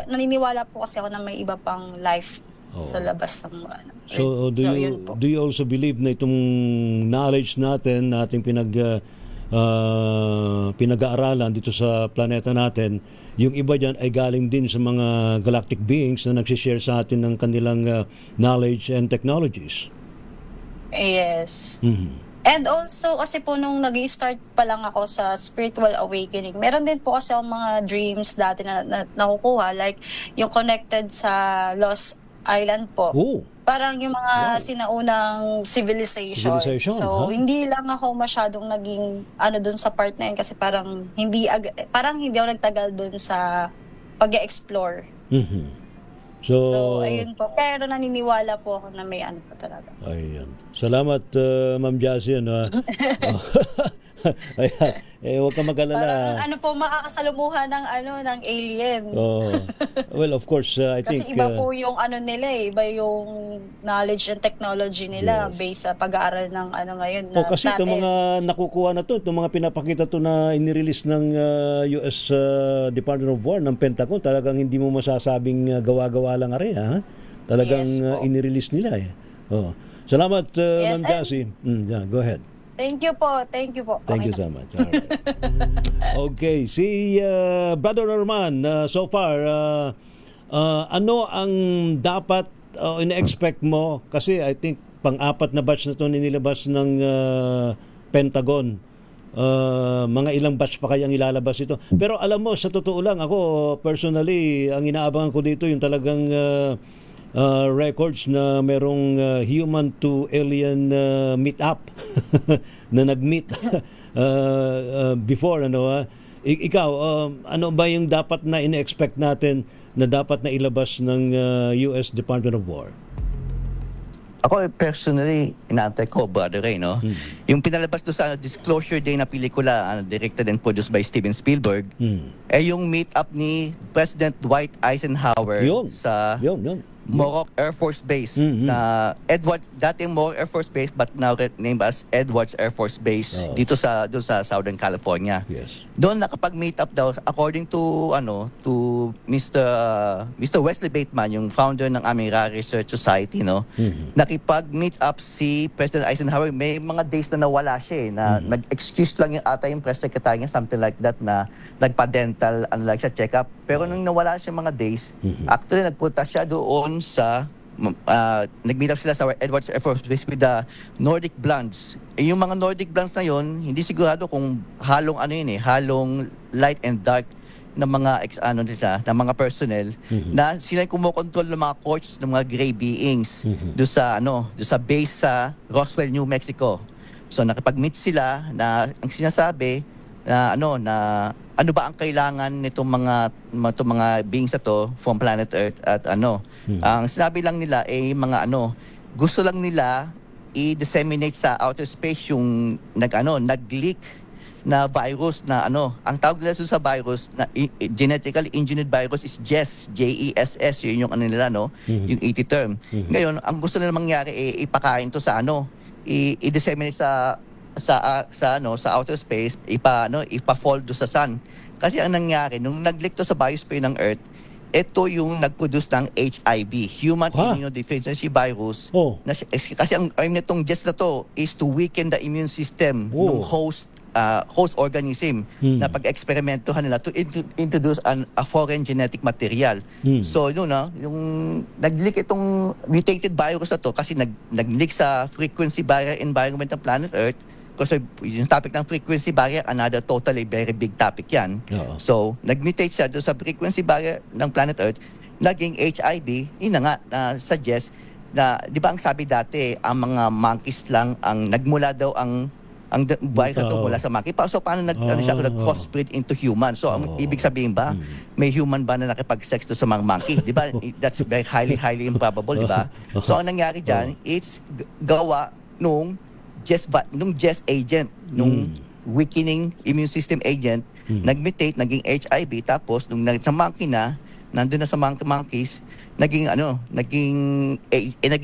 naniniwala po kasi ako na may iba pang life sa labas ng Earth. So do you also believe na itong knowledge natin, ating pinag-aaralan dito sa planeta natin, yung iba dyan ay galing din sa mga galactic beings na nagsishare sa atin ng kanilang knowledge and technologies? Yes. And also, kasi po nung nag-i-start pa lang ako sa spiritual awakening, meron din po kasi akong mga dreams dati na nakukuha, like yung connected sa Lost Island po. Parang yung mga sinaunang civilization. So, hindi lang ako masyadong naging dun sa part na yun kasi parang hindi ako nagtagal dun sa pag-explore. So, ayun po. Pero naniniwala po ako na may pa talaga. Ayan. Salamat, Ma'am Jassy. Ayan. Huwag ka mag-alala. Parang makakasalumuhan ng alien. Well, of course, I think... Kasi iba po yung nila iba yung knowledge and technology nila based sa pag-aaral ng ngayon na kasi itong mga nakukuha na itong mga pinapakita na inirelease ng US Department of War, ng Pentagon, talagang hindi mo masasabing gawa-gawa lang rin, ha? Talagang inirelease nila, Salamat, Ma'am Jassy. Go ahead. Thank you po. Thank you po. Thank you so much. Alright. Okay, si Brother Norman, so far, ano ang dapat ina-expect mo? Kasi I think pang-apat na batch na ito nilabas ng Pentagon. Mga ilang batch pa kayang ilalabas ito. Pero alam mo, sa totoo lang, ako personally, ang inaabangan ko dito yung talagang records na merong human to alien meet up na nag-meet before ikaw ano ba yung dapat na ina-expect natin na dapat na ilabas ng US Department of War? Ako personally, inaantay ko, Brother Ray, yung pinalabas doon sa Disclosure Day na pelikula, directed and produced by Steven Spielberg, yung meet up ni President Dwight Eisenhower sa Mohawk Air Force Base na dating Mohawk Air Force Base but now named as Edwards Air Force Base dito sa Southern California. Doon nakapag-meet up daw according to Mr. Wesley Bateman, yung founder ng Amira Research Society, nakipag-meet up si President Eisenhower. May mga days na nawala siya na nag-excuse lang yung press secretary niya, something like that, na nagpa-dental siya check-up. Pero nung nawala siya mga days, actually nagpunta siya doon sa nag-meet up sila sa Edwards Air Force Base with the Nordic Blondes. Yung mga Nordic Blondes na yon, hindi sigurado kung halong halong light and dark na mga na mga personnel na sila yung kumokontrol ng mga courts ng mga gray beings do sa base sa Roswell, New Mexico. So nakipag-meet sila na ang sinasabi na ano ba ang kailangan nitong mga beings na to from planet Earth at ang sinabi lang nila mga gusto lang nila i-disseminate sa outer space yung nag-leak na virus na ano, ang tawag nila sa virus na genetically engineered virus is JESS, JESS, yun yung ano nila, no? Yung 80 term. Ngayon, ang gusto nila mangyari ipakain to sa ano, i-disseminate sa outer space, ipa-fold do sa sun. Kasi ang nangyari nung nag-leak to sa biosphere ng Earth, ito yung nag-produce ng HIV, Human Immunodeficiency Virus. Kasi ang aim nitong JESS na to is to weaken the immune system ng host organism na pag-eksperimentohan nila to introduce a foreign genetic material. So yung nag-leak itong mutated virus na to kasi nag-leak sa frequency barrier environment ng planet Earth. Kasi yung topic ng frequency barrier, another totally very big topic yan. So nag-mutate siya doon sa frequency barrier ng planet Earth, naging HIV, yun na nga suggest na, di ba ang sabi dati, ang mga monkeys lang ang nagmula daw ang virus na to mula sa monkey. So paano nag-crossbreed into human? So ang ibig sabihin ba, may human ba na nakipag-sex to sa mga monkey? Di ba? That's very highly improbable, di ba? So ang nangyari dyan, it's gawa nung JESS agent, nung weakening immune system agent, nag-mutate, naging HIV, tapos nung sa monkey na, nandun na sa monkeys, naging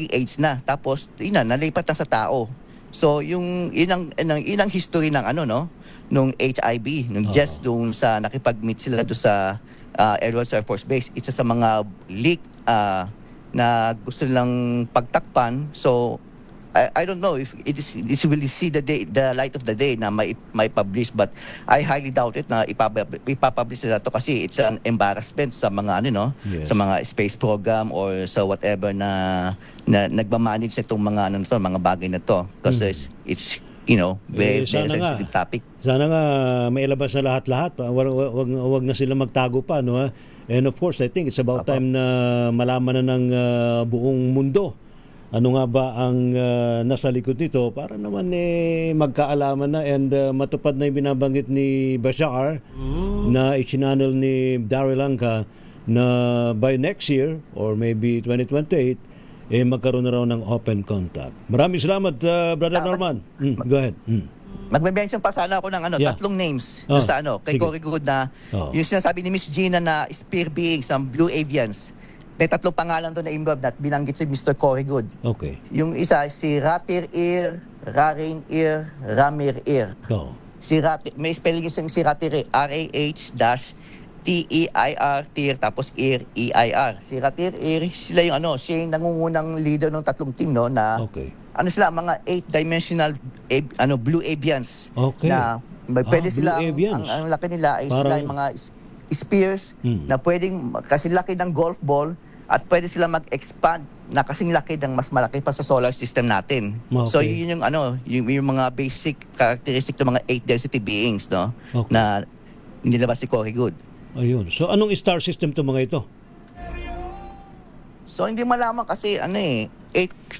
AIDS na. Tapos nalipat na sa tao. So yun ang history ng nung HIV, nung JESS doon sa nakipag-meet sila doon sa Edwards Air Force Base. Isa sa mga leak na gusto nilang pagtakpan. So I don't know if this will see the light of the day na may publish, but I highly doubt it na ipapublish nila to kasi it's an embarrassment sa mga sa mga space program or sa whatever na nagmamanage itong mga mga bagay na to kasi it's very sensitive topic. Sana nga mailabas na lahat-lahat. Wag na sila magtago pa, no? And of course, I think it's about time na malaman na ng buong mundo ano nga ba ang nasa likod nito para naman magkaalaman na and matupad na yung binabanggit ni Bashar na i-channel ni Daryl Lanka na by next year or maybe 2028 magkaroon na raw ng open contact. Maraming salamat, Brother Norman. Go ahead. Magme-mention pa sana ako ng tatlong names sa kay Cory Good na yung sinasabi ni Miss Gina na spear beings, ang Blue Avians. May tatlong pangalan doon na involved at binanggit si Mr. Cory Good. Okay. Yung isa, si Ratir Ir, Rarin Ir, Ramir Ir. Si Ratir, may spelling isang si Ratir Ir, R-A-H-T-E-I-R, Tir, tapos Ir, E-I-R. Si Ratir Ir, sila yung siya yung nangungunang leader ng tatlong team, na sila, mga 8-dimensional Blue Avians. Okay. Na pwede sila, ang laki nila ay sila yung mga spears na pwedeng kasi laki ng golf ball at pwede sila mag-expand na kasing laki ng mas malaki pa sa solar system natin. Okay. So yun yung mga basic characteristic ng mga 8 density beings na nilabas si Cory Good. Ayun. So anong star system to mga ito? So hindi malaman kasi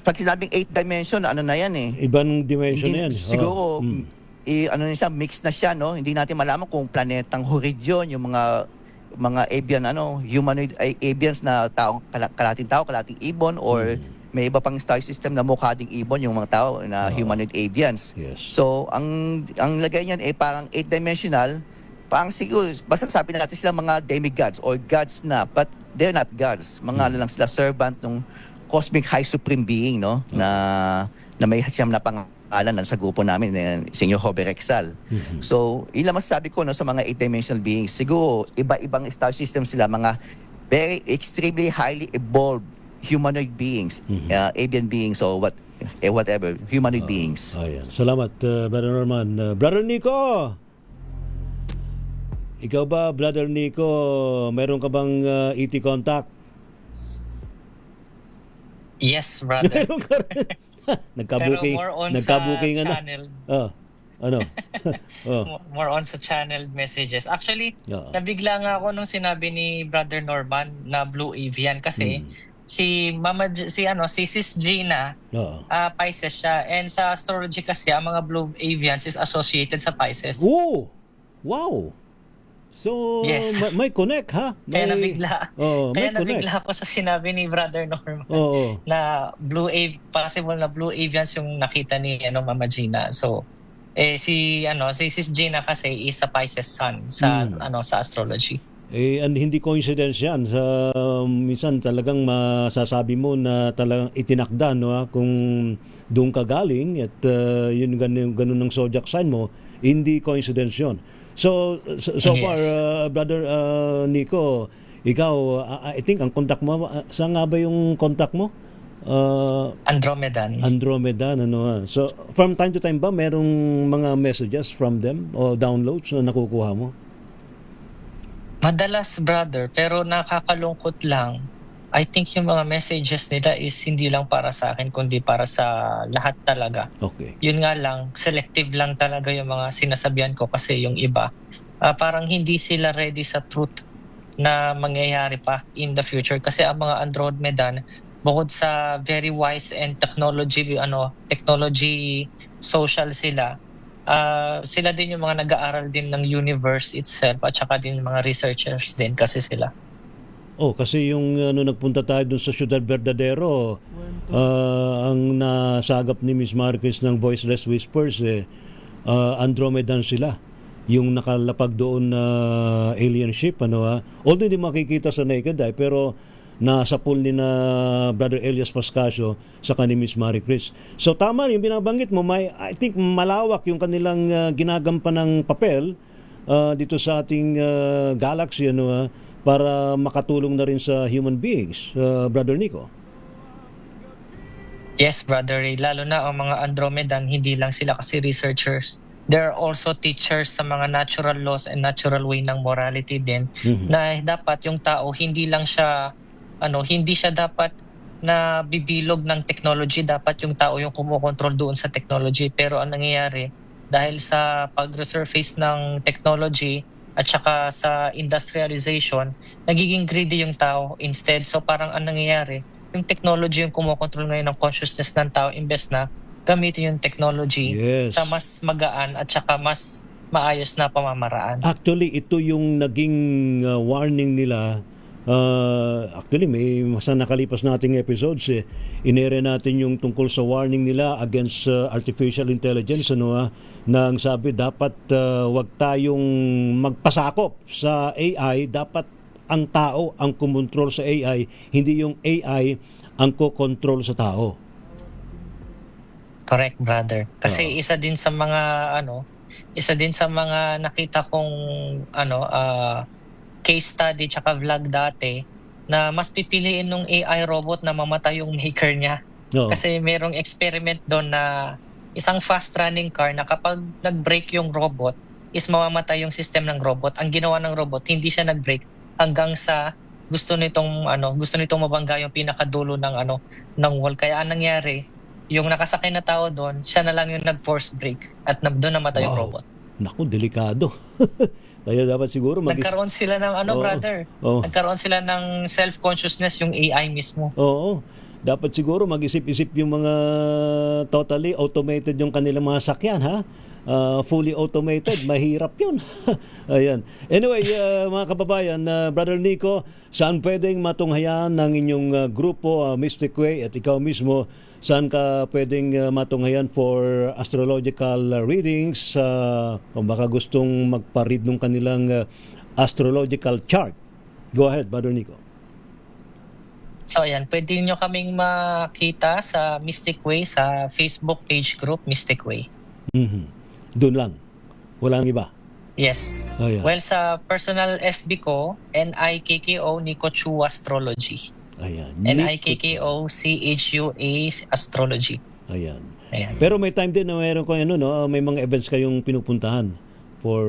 pag sinabing 8 dimension na yan Ibang dimension na yan. Siguro siya, mix na siya, hindi natin malaman kung planetang Horizon, yung mga avian, humanoid avians na kalating tao, kalating ibon, or may iba pang star system na mukha ding ibon, yung mga tao na humanoid avians. Yes. So, ang lagay niyan parang 8-dimensional, parang siguro, basta sabi natin sila mga demigods or gods na, but they're not gods. Mga lang sila servant ng cosmic high supreme being, na may siyam na pangalan sa grupo namin, Senior Hover Exal. So, ilang masasabi ko sa mga 8-dimensional beings, siguro iba-ibang star system sila, mga very extremely highly evolved humanoid beings, avian beings, or whatever, humanoid beings. Ayan. Salamat, Brother Norman. Brother Nico! Ikaw ba, Brother Nico, meron ka bang ET contact? Yes, brother. Meron ka rin. Nagkabuking channel. More on sa channeled messages. Actually, nabigla nga ako nung sinabi ni Brother Norman na Blue Avian kasi si Sis Gina, Pisces siya, and sa astrology kasi ang mga Blue Avians is associated sa Pisces. Oh! Wow! So, yes. may connect, ha? Kaya nabigla ako sa sinabi ni Brother Norman na possible na Blue Avians yung nakita ni Mama Gina. So, Si Sis Gina kasi is a Pisces sun sa sa astrology. And hindi coincidence yan. Minsan talagang masasabi mo na talagang itinakda, no, kung doon ka galing at yun ganun ng zodiac sign mo, hindi coincidence yun. So far, Brother Nico, ikaw, I think ang contact mo, saan nga ba yung contact mo? Andromedan. So from time to time ba merong mga messages from them o downloads na nakukuha mo? Madalas, brother, pero nakakalungkot lang. I think yung mga messages nila is hindi lang para sa akin, kundi para sa lahat talaga. Okay. Yun nga lang, selective lang talaga yung mga sinasabihan ko kasi yung iba, parang hindi sila ready sa truth na mangyayari pa in the future. Kasi ang mga Andromedan, bukod sa very wise and technology social sila, sila din yung mga nag-aaral din ng universe itself at saka din mga researchers din kasi sila. Kasi yung nagpunta tayo dun sa Ciudad Verdadero, ang nasagap ni Miss Marquez ng Voiceless Whispers, Andromedan sila. Yung nakalapag doon na alien ship, although hindi makikita sa naked eye, pero nasa pool ni na Brother Elias Pascasio sa ni Miss Marie Chris. So tama yung binabanggit mo, I think malawak yung kanilang ginagampanang papel dito sa ating galaxy, para makatulong na rin sa human beings, Brother Nico. Yes, Brother Ray. Lalo na ang mga Andromedan, hindi lang sila kasi researchers. There are also teachers sa mga natural laws and natural way ng morality din, na dapat yung tao hindi siya dapat na bibilog ng technology, dapat yung tao yung kumokontrol doon sa technology. Pero ang nangyayari, dahil sa pag-resurface ng technology at saka sa industrialization, nagiging greedy yung tao instead. So parang ang nangyayari, yung technology yung kumokontrol ngayon ng consciousness ng tao imbes na gamitin yung technology sa mas magaan at saka mas maayos na pamamaraan. Actually, ito yung naging warning nila. Actually, may sa nakalipas nating episodes, inere natin yung tungkol sa warning nila against artificial intelligence, na ang sabi dapat wag tayong magpasakop sa AI, dapat ang tao ang kumontrol sa AI, hindi yung AI ang ko-control sa tao. Correct, brother. Kasi isa din sa mga nakita kong case study tsaka vlog dati na mas pipiliin ng AI robot na mamatay yung maker niya. Kasi merong experiment doon na isang fast running car na kapag nag-brake yung robot is mamamatay yung system ng robot. Ang ginawa ng robot, hindi siya nag-brake hanggang sa gusto nitong mabangga yung pinakadulo ng wall. Kaya ang nangyari, yung nakasakay na tao doon, siya na lang yung nag-force brake at doon namatay yung robot. Naku, delikado. Kaya dapat siguro nagkaroon sila ng brother. Nagkaroon sila ng self-consciousness yung AI mismo. Oo. Dapat siguro mag-isip-isip yung mga totally automated yung kanilang mga sakyan, ha? Fully automated, mahirap yun. Ayan. Anyway, mga kababayan, Brother Nico, saan pwedeng matunghayan ng inyong grupo, Mystic Way, at ikaw mismo, saan ka pwedeng matunghayan for astrological readings? Kung baka gustong magpa-read ng kanilang astrological chart. Go ahead, Brother Nico. So ayan, pwede nyo kaming makita sa Mystic Way sa Facebook page group Mystic Way. Doon lang? Walang iba? Yes. Ayan. Well, sa personal FB ko, NIKKO Nico Chu Astrology. Ayan. NIKKO CHUA Astrology. Ayan. Pero may time din na mayroon ko may mga events kayong pinupuntahan for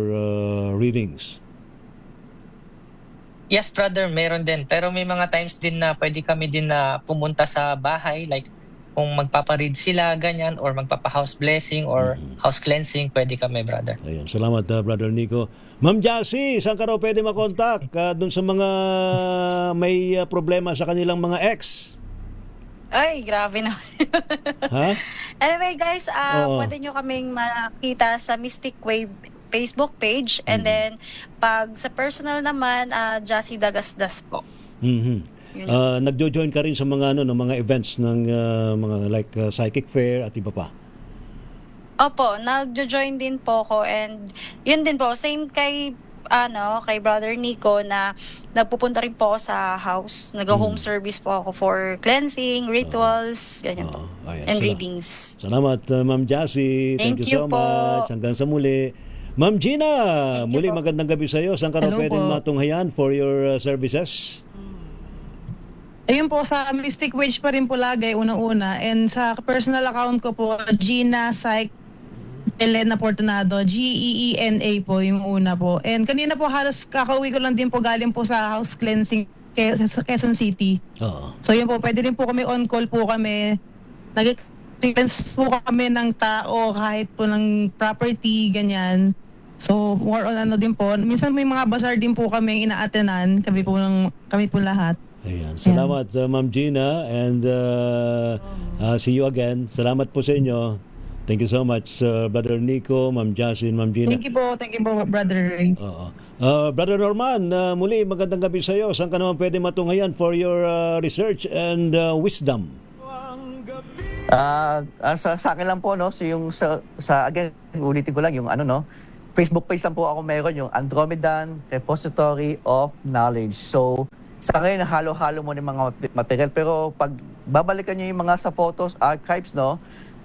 readings. Yes, brother, meron din. Pero may mga times din na pwede kami din na pumunta sa bahay, like kung magpaparead sila, ganyan, or magpapa-house blessing or house cleansing, pwede kami, brother. Ayan, salamat, Brother Nico. Ma'am Jassy, saan ka raw pwede makontak dun sa mga may problema sa kanilang mga ex? Ay, grabe naman. Ha? Anyway, guys, pwede nyo kaming makita sa Mystic Way Facebook page, and then pag sa personal naman, Jassy Dagasdas po. Nagjo-join ka rin sa mga mga events ng mga like psychic fair at iba pa? Opo, nagjo-join din po ako and yun din po, same kay kay Brother Nico na nagpupunta rin po ako sa house. Nag-home service po ako for cleansing, rituals, ganyan po. And readings. Salamat, Ma'am Jassy. Thank you so po. much. Hanggang sa muli. Ma'am Gina, muli magandang gabi sa iyo. Saan ka na Hello pwedeng po. matunghayan for your services? Ayun po, sa Mystic Witch pa rin po lagi, unang-una. And sa personal account ko po, Gina Psych Elena Fortunado, Geena po yung una po. And kanina po halos kakauwi ko lang din po galing po sa house cleansing sa Quezon City. Oo. So yun po, pwede rin po kami on call po kami. Nag-cleanse po kami ng tao kahit po ng property, ganyan. So more on din po. Minsan may mga bazaar din po kami ina-attenan, kami po lahat. Ayan. Salamat, Ma'am Gina. And see you again. Salamat po sa inyo. Thank you so much, Brother Nico, Ma'am Jassy, Ma'am Gina. Thank you po, Brother Ray. Oo. Brother Norman, muli magandang gabi sa iyo. Saan ka naman pwede matunghayan for your research and wisdom? Sa akin lang po, no, so yung again, ulitin ko lang yung Facebook page lang po ako meron, yung Andromedan Repository of Knowledge. So, sa ngayon, halo-halo mo ng mga material. Pero pag babalikan nyo yung mga sa photos, archives, no,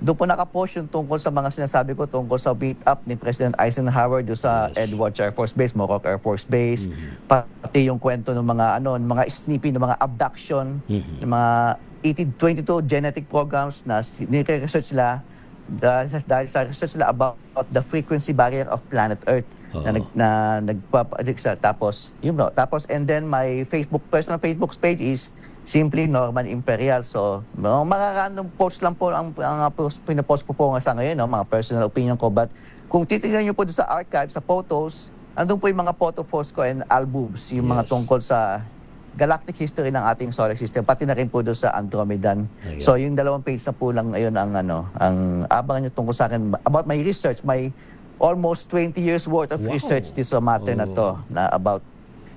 doon po nakapost yung tungkol sa mga sinasabi ko tungkol sa beat-up ni President Eisenhower doon sa Edwards Air Force Base, Mococ Air Force Base, pati yung kwento ng mga mga snipping, ng mga abduction, ng mga 1822 genetic programs na nire-research sila dahil sa research nila about the frequency barrier of planet Earth. Tapos and then my personal Facebook page is simply Norman Imperial. So mga random posts lang po ang pinapost ko po sa ngayon, mga personal opinion ko, but kung titignan niyo po sa archive, sa photos, andun po yung mga photo posts ko and albums, yung mga tungkol sa galactic history ng ating solar system, pati na rin po doon sa Andromedan. So yung 2 page na po lang ngayon ang abangan niyo tungkol sa akin about my research, my almost 20 years worth of research dito sa matter na to, na about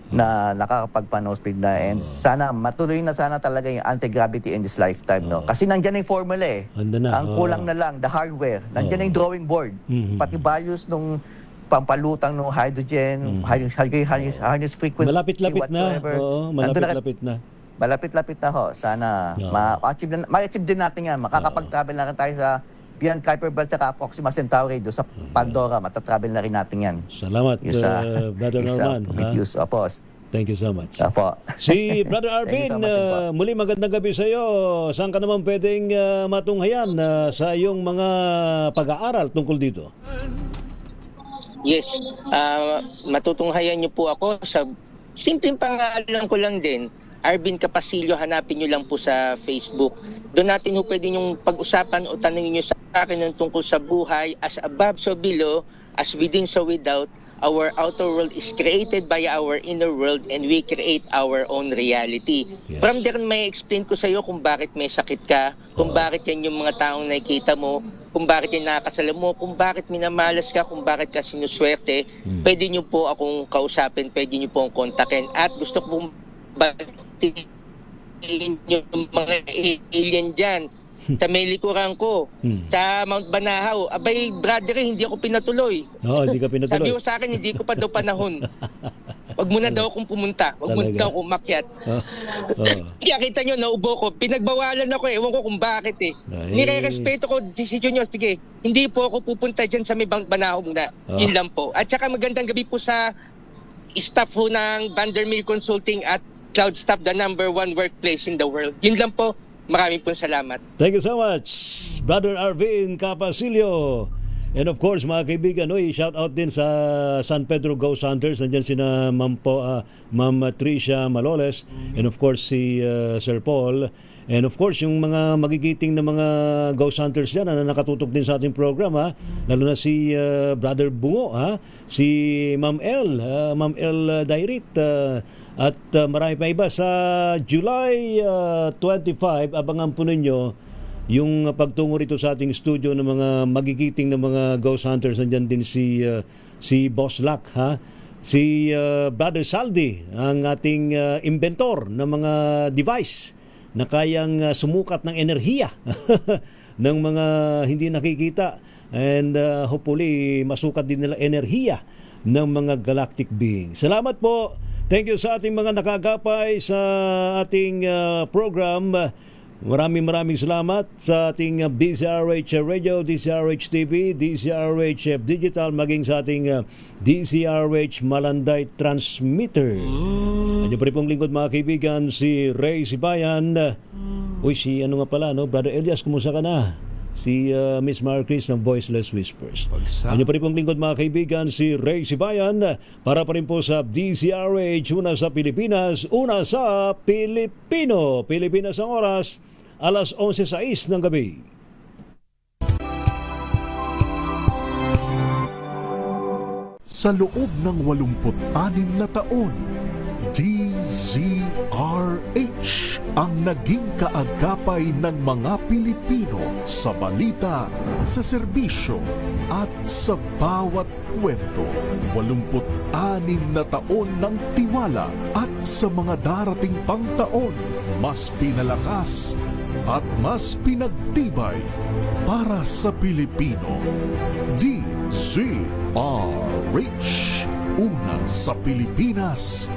na nakakapagpa-nosebleed na, and sana matuloy na sana talaga yung anti-gravity in this lifetime, no? Kasi nandiyan na yung formula ang kulang na lang the hardware, nandiyan na yung drawing board, pati values nung pampalutang ng hydrogen, harness frequency, malapit-lapit na. Malapit-lapit na. Malapit-lapit na ho. Sana ma-achieve din natin yan. Makakapag-travel na rin tayo sa Beyond Kuiper Belt at Proxima Centauri, doon sa Pandora, matatravel na rin natin yan. Salamat, Brother Norman. Thank you so much. Apo. Si Brother Arvin, muli magandang gabi sa iyo. Saan ka naman pwedeng matunghayan sa iyong mga pag-aaral tungkol dito? Yes, matutunghayan niyo po ako sa simpleng pangalan ko lang din, Arvin Capasilio. Hanapin niyo lang po sa Facebook. Doon natin pwede yung pag-usapan o tanongin niyo sa akin ng tungkol sa buhay, as above so below, as within so without. Our outer world is created by our inner world and we create our own reality. Yes. From there, may explain ko sa iyo kung bakit may sakit ka, kung bakit yan yung mga taong nakikita mo, kung bakit yan nakakasala mo, kung bakit minamalas ka, kung bakit ka sinuswerte. Pwede niyo po akong kausapin, pwede niyo po akong kontakin. At gusto ko pong batiin yung mga alien dyan sa may likuran ko, sa Mount Banahaw. Abay, brother, hindi ako pinatuloy. Hindi ka pinatuloy. Sabi ko sa akin, hindi ko pa daw panahon. Wag mo na daw akong pumunta. Wag mo na daw akong umakyat. Kaya kita nyo, naubo ko. Pinagbawalan ako ewan ko kung bakit Nire-respeto ko decision nyo. Sige, hindi po ako pupunta dyan sa may Mount Banahaw muna. Yun lang po. At saka magandang gabi po sa staff ho ng Vandermeer Consulting at Cloud Staff, the #1 workplace in the world. Yun lang po. Maraming po salamat. Thank you so much, Brother Arvin Capasilio. And of course, mga kaibigan, i-shout out din sa San Pedro Ghost Hunters. Nandiyan sina Ma'am Tricia Maloles, and of course si Sir Paul. And of course, yung mga magigiting na mga ghost hunters dyan na nakatutok din sa ating program, lalo na si Brother Bungo, si Ma'am El Dairit, at marami pa iba. Sa July 25, abangan po ninyo yung pagtungo rito sa ating studio ng mga magigiting na mga ghost hunters. Nandiyan din si Boss Luck, si Brother Saldi, ang ating inventor ng mga device na kayang sumukat ng enerhiya ng mga hindi nakikita. And hopefully, masukat din nila enerhiya ng mga galactic beings. Salamat po. Thank you sa ating mga nakagapay sa ating program. Maraming salamat sa ating DCRH Radio, DCRH TV, DCRH Digital, maging sa ating DCRH Malanday Transmitter. Ano pa rin pong lingkod mga kaibigan, si Ray Sibayan. Uy, si ano nga pala, no? Brother Elias, kumusta ka na? Si Miss Marcris ng Voiceless Whispers. Ano pa rin pong lingkod mga kaibigan, si Ray Sibayan, para pa rin po sa DCRH, una sa Pilipinas, una sa Pilipino. Pilipinas ang oras, alas 11:06 ng gabi. Sa loob ng 86 na taon, DZRH ang naging kaagapay ng mga Pilipino sa balita, sa serbisyo at sa bawat kwento. 86 na taon ng tiwala at sa mga darating pang taon, mas pinalakas at mas pinagtibay para sa Pilipino. DZRH, una sa Pilipinas,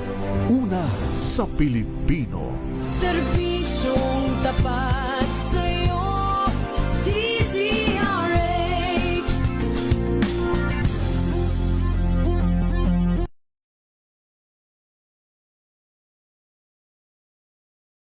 una sa Pilipino. Serbisyong tapat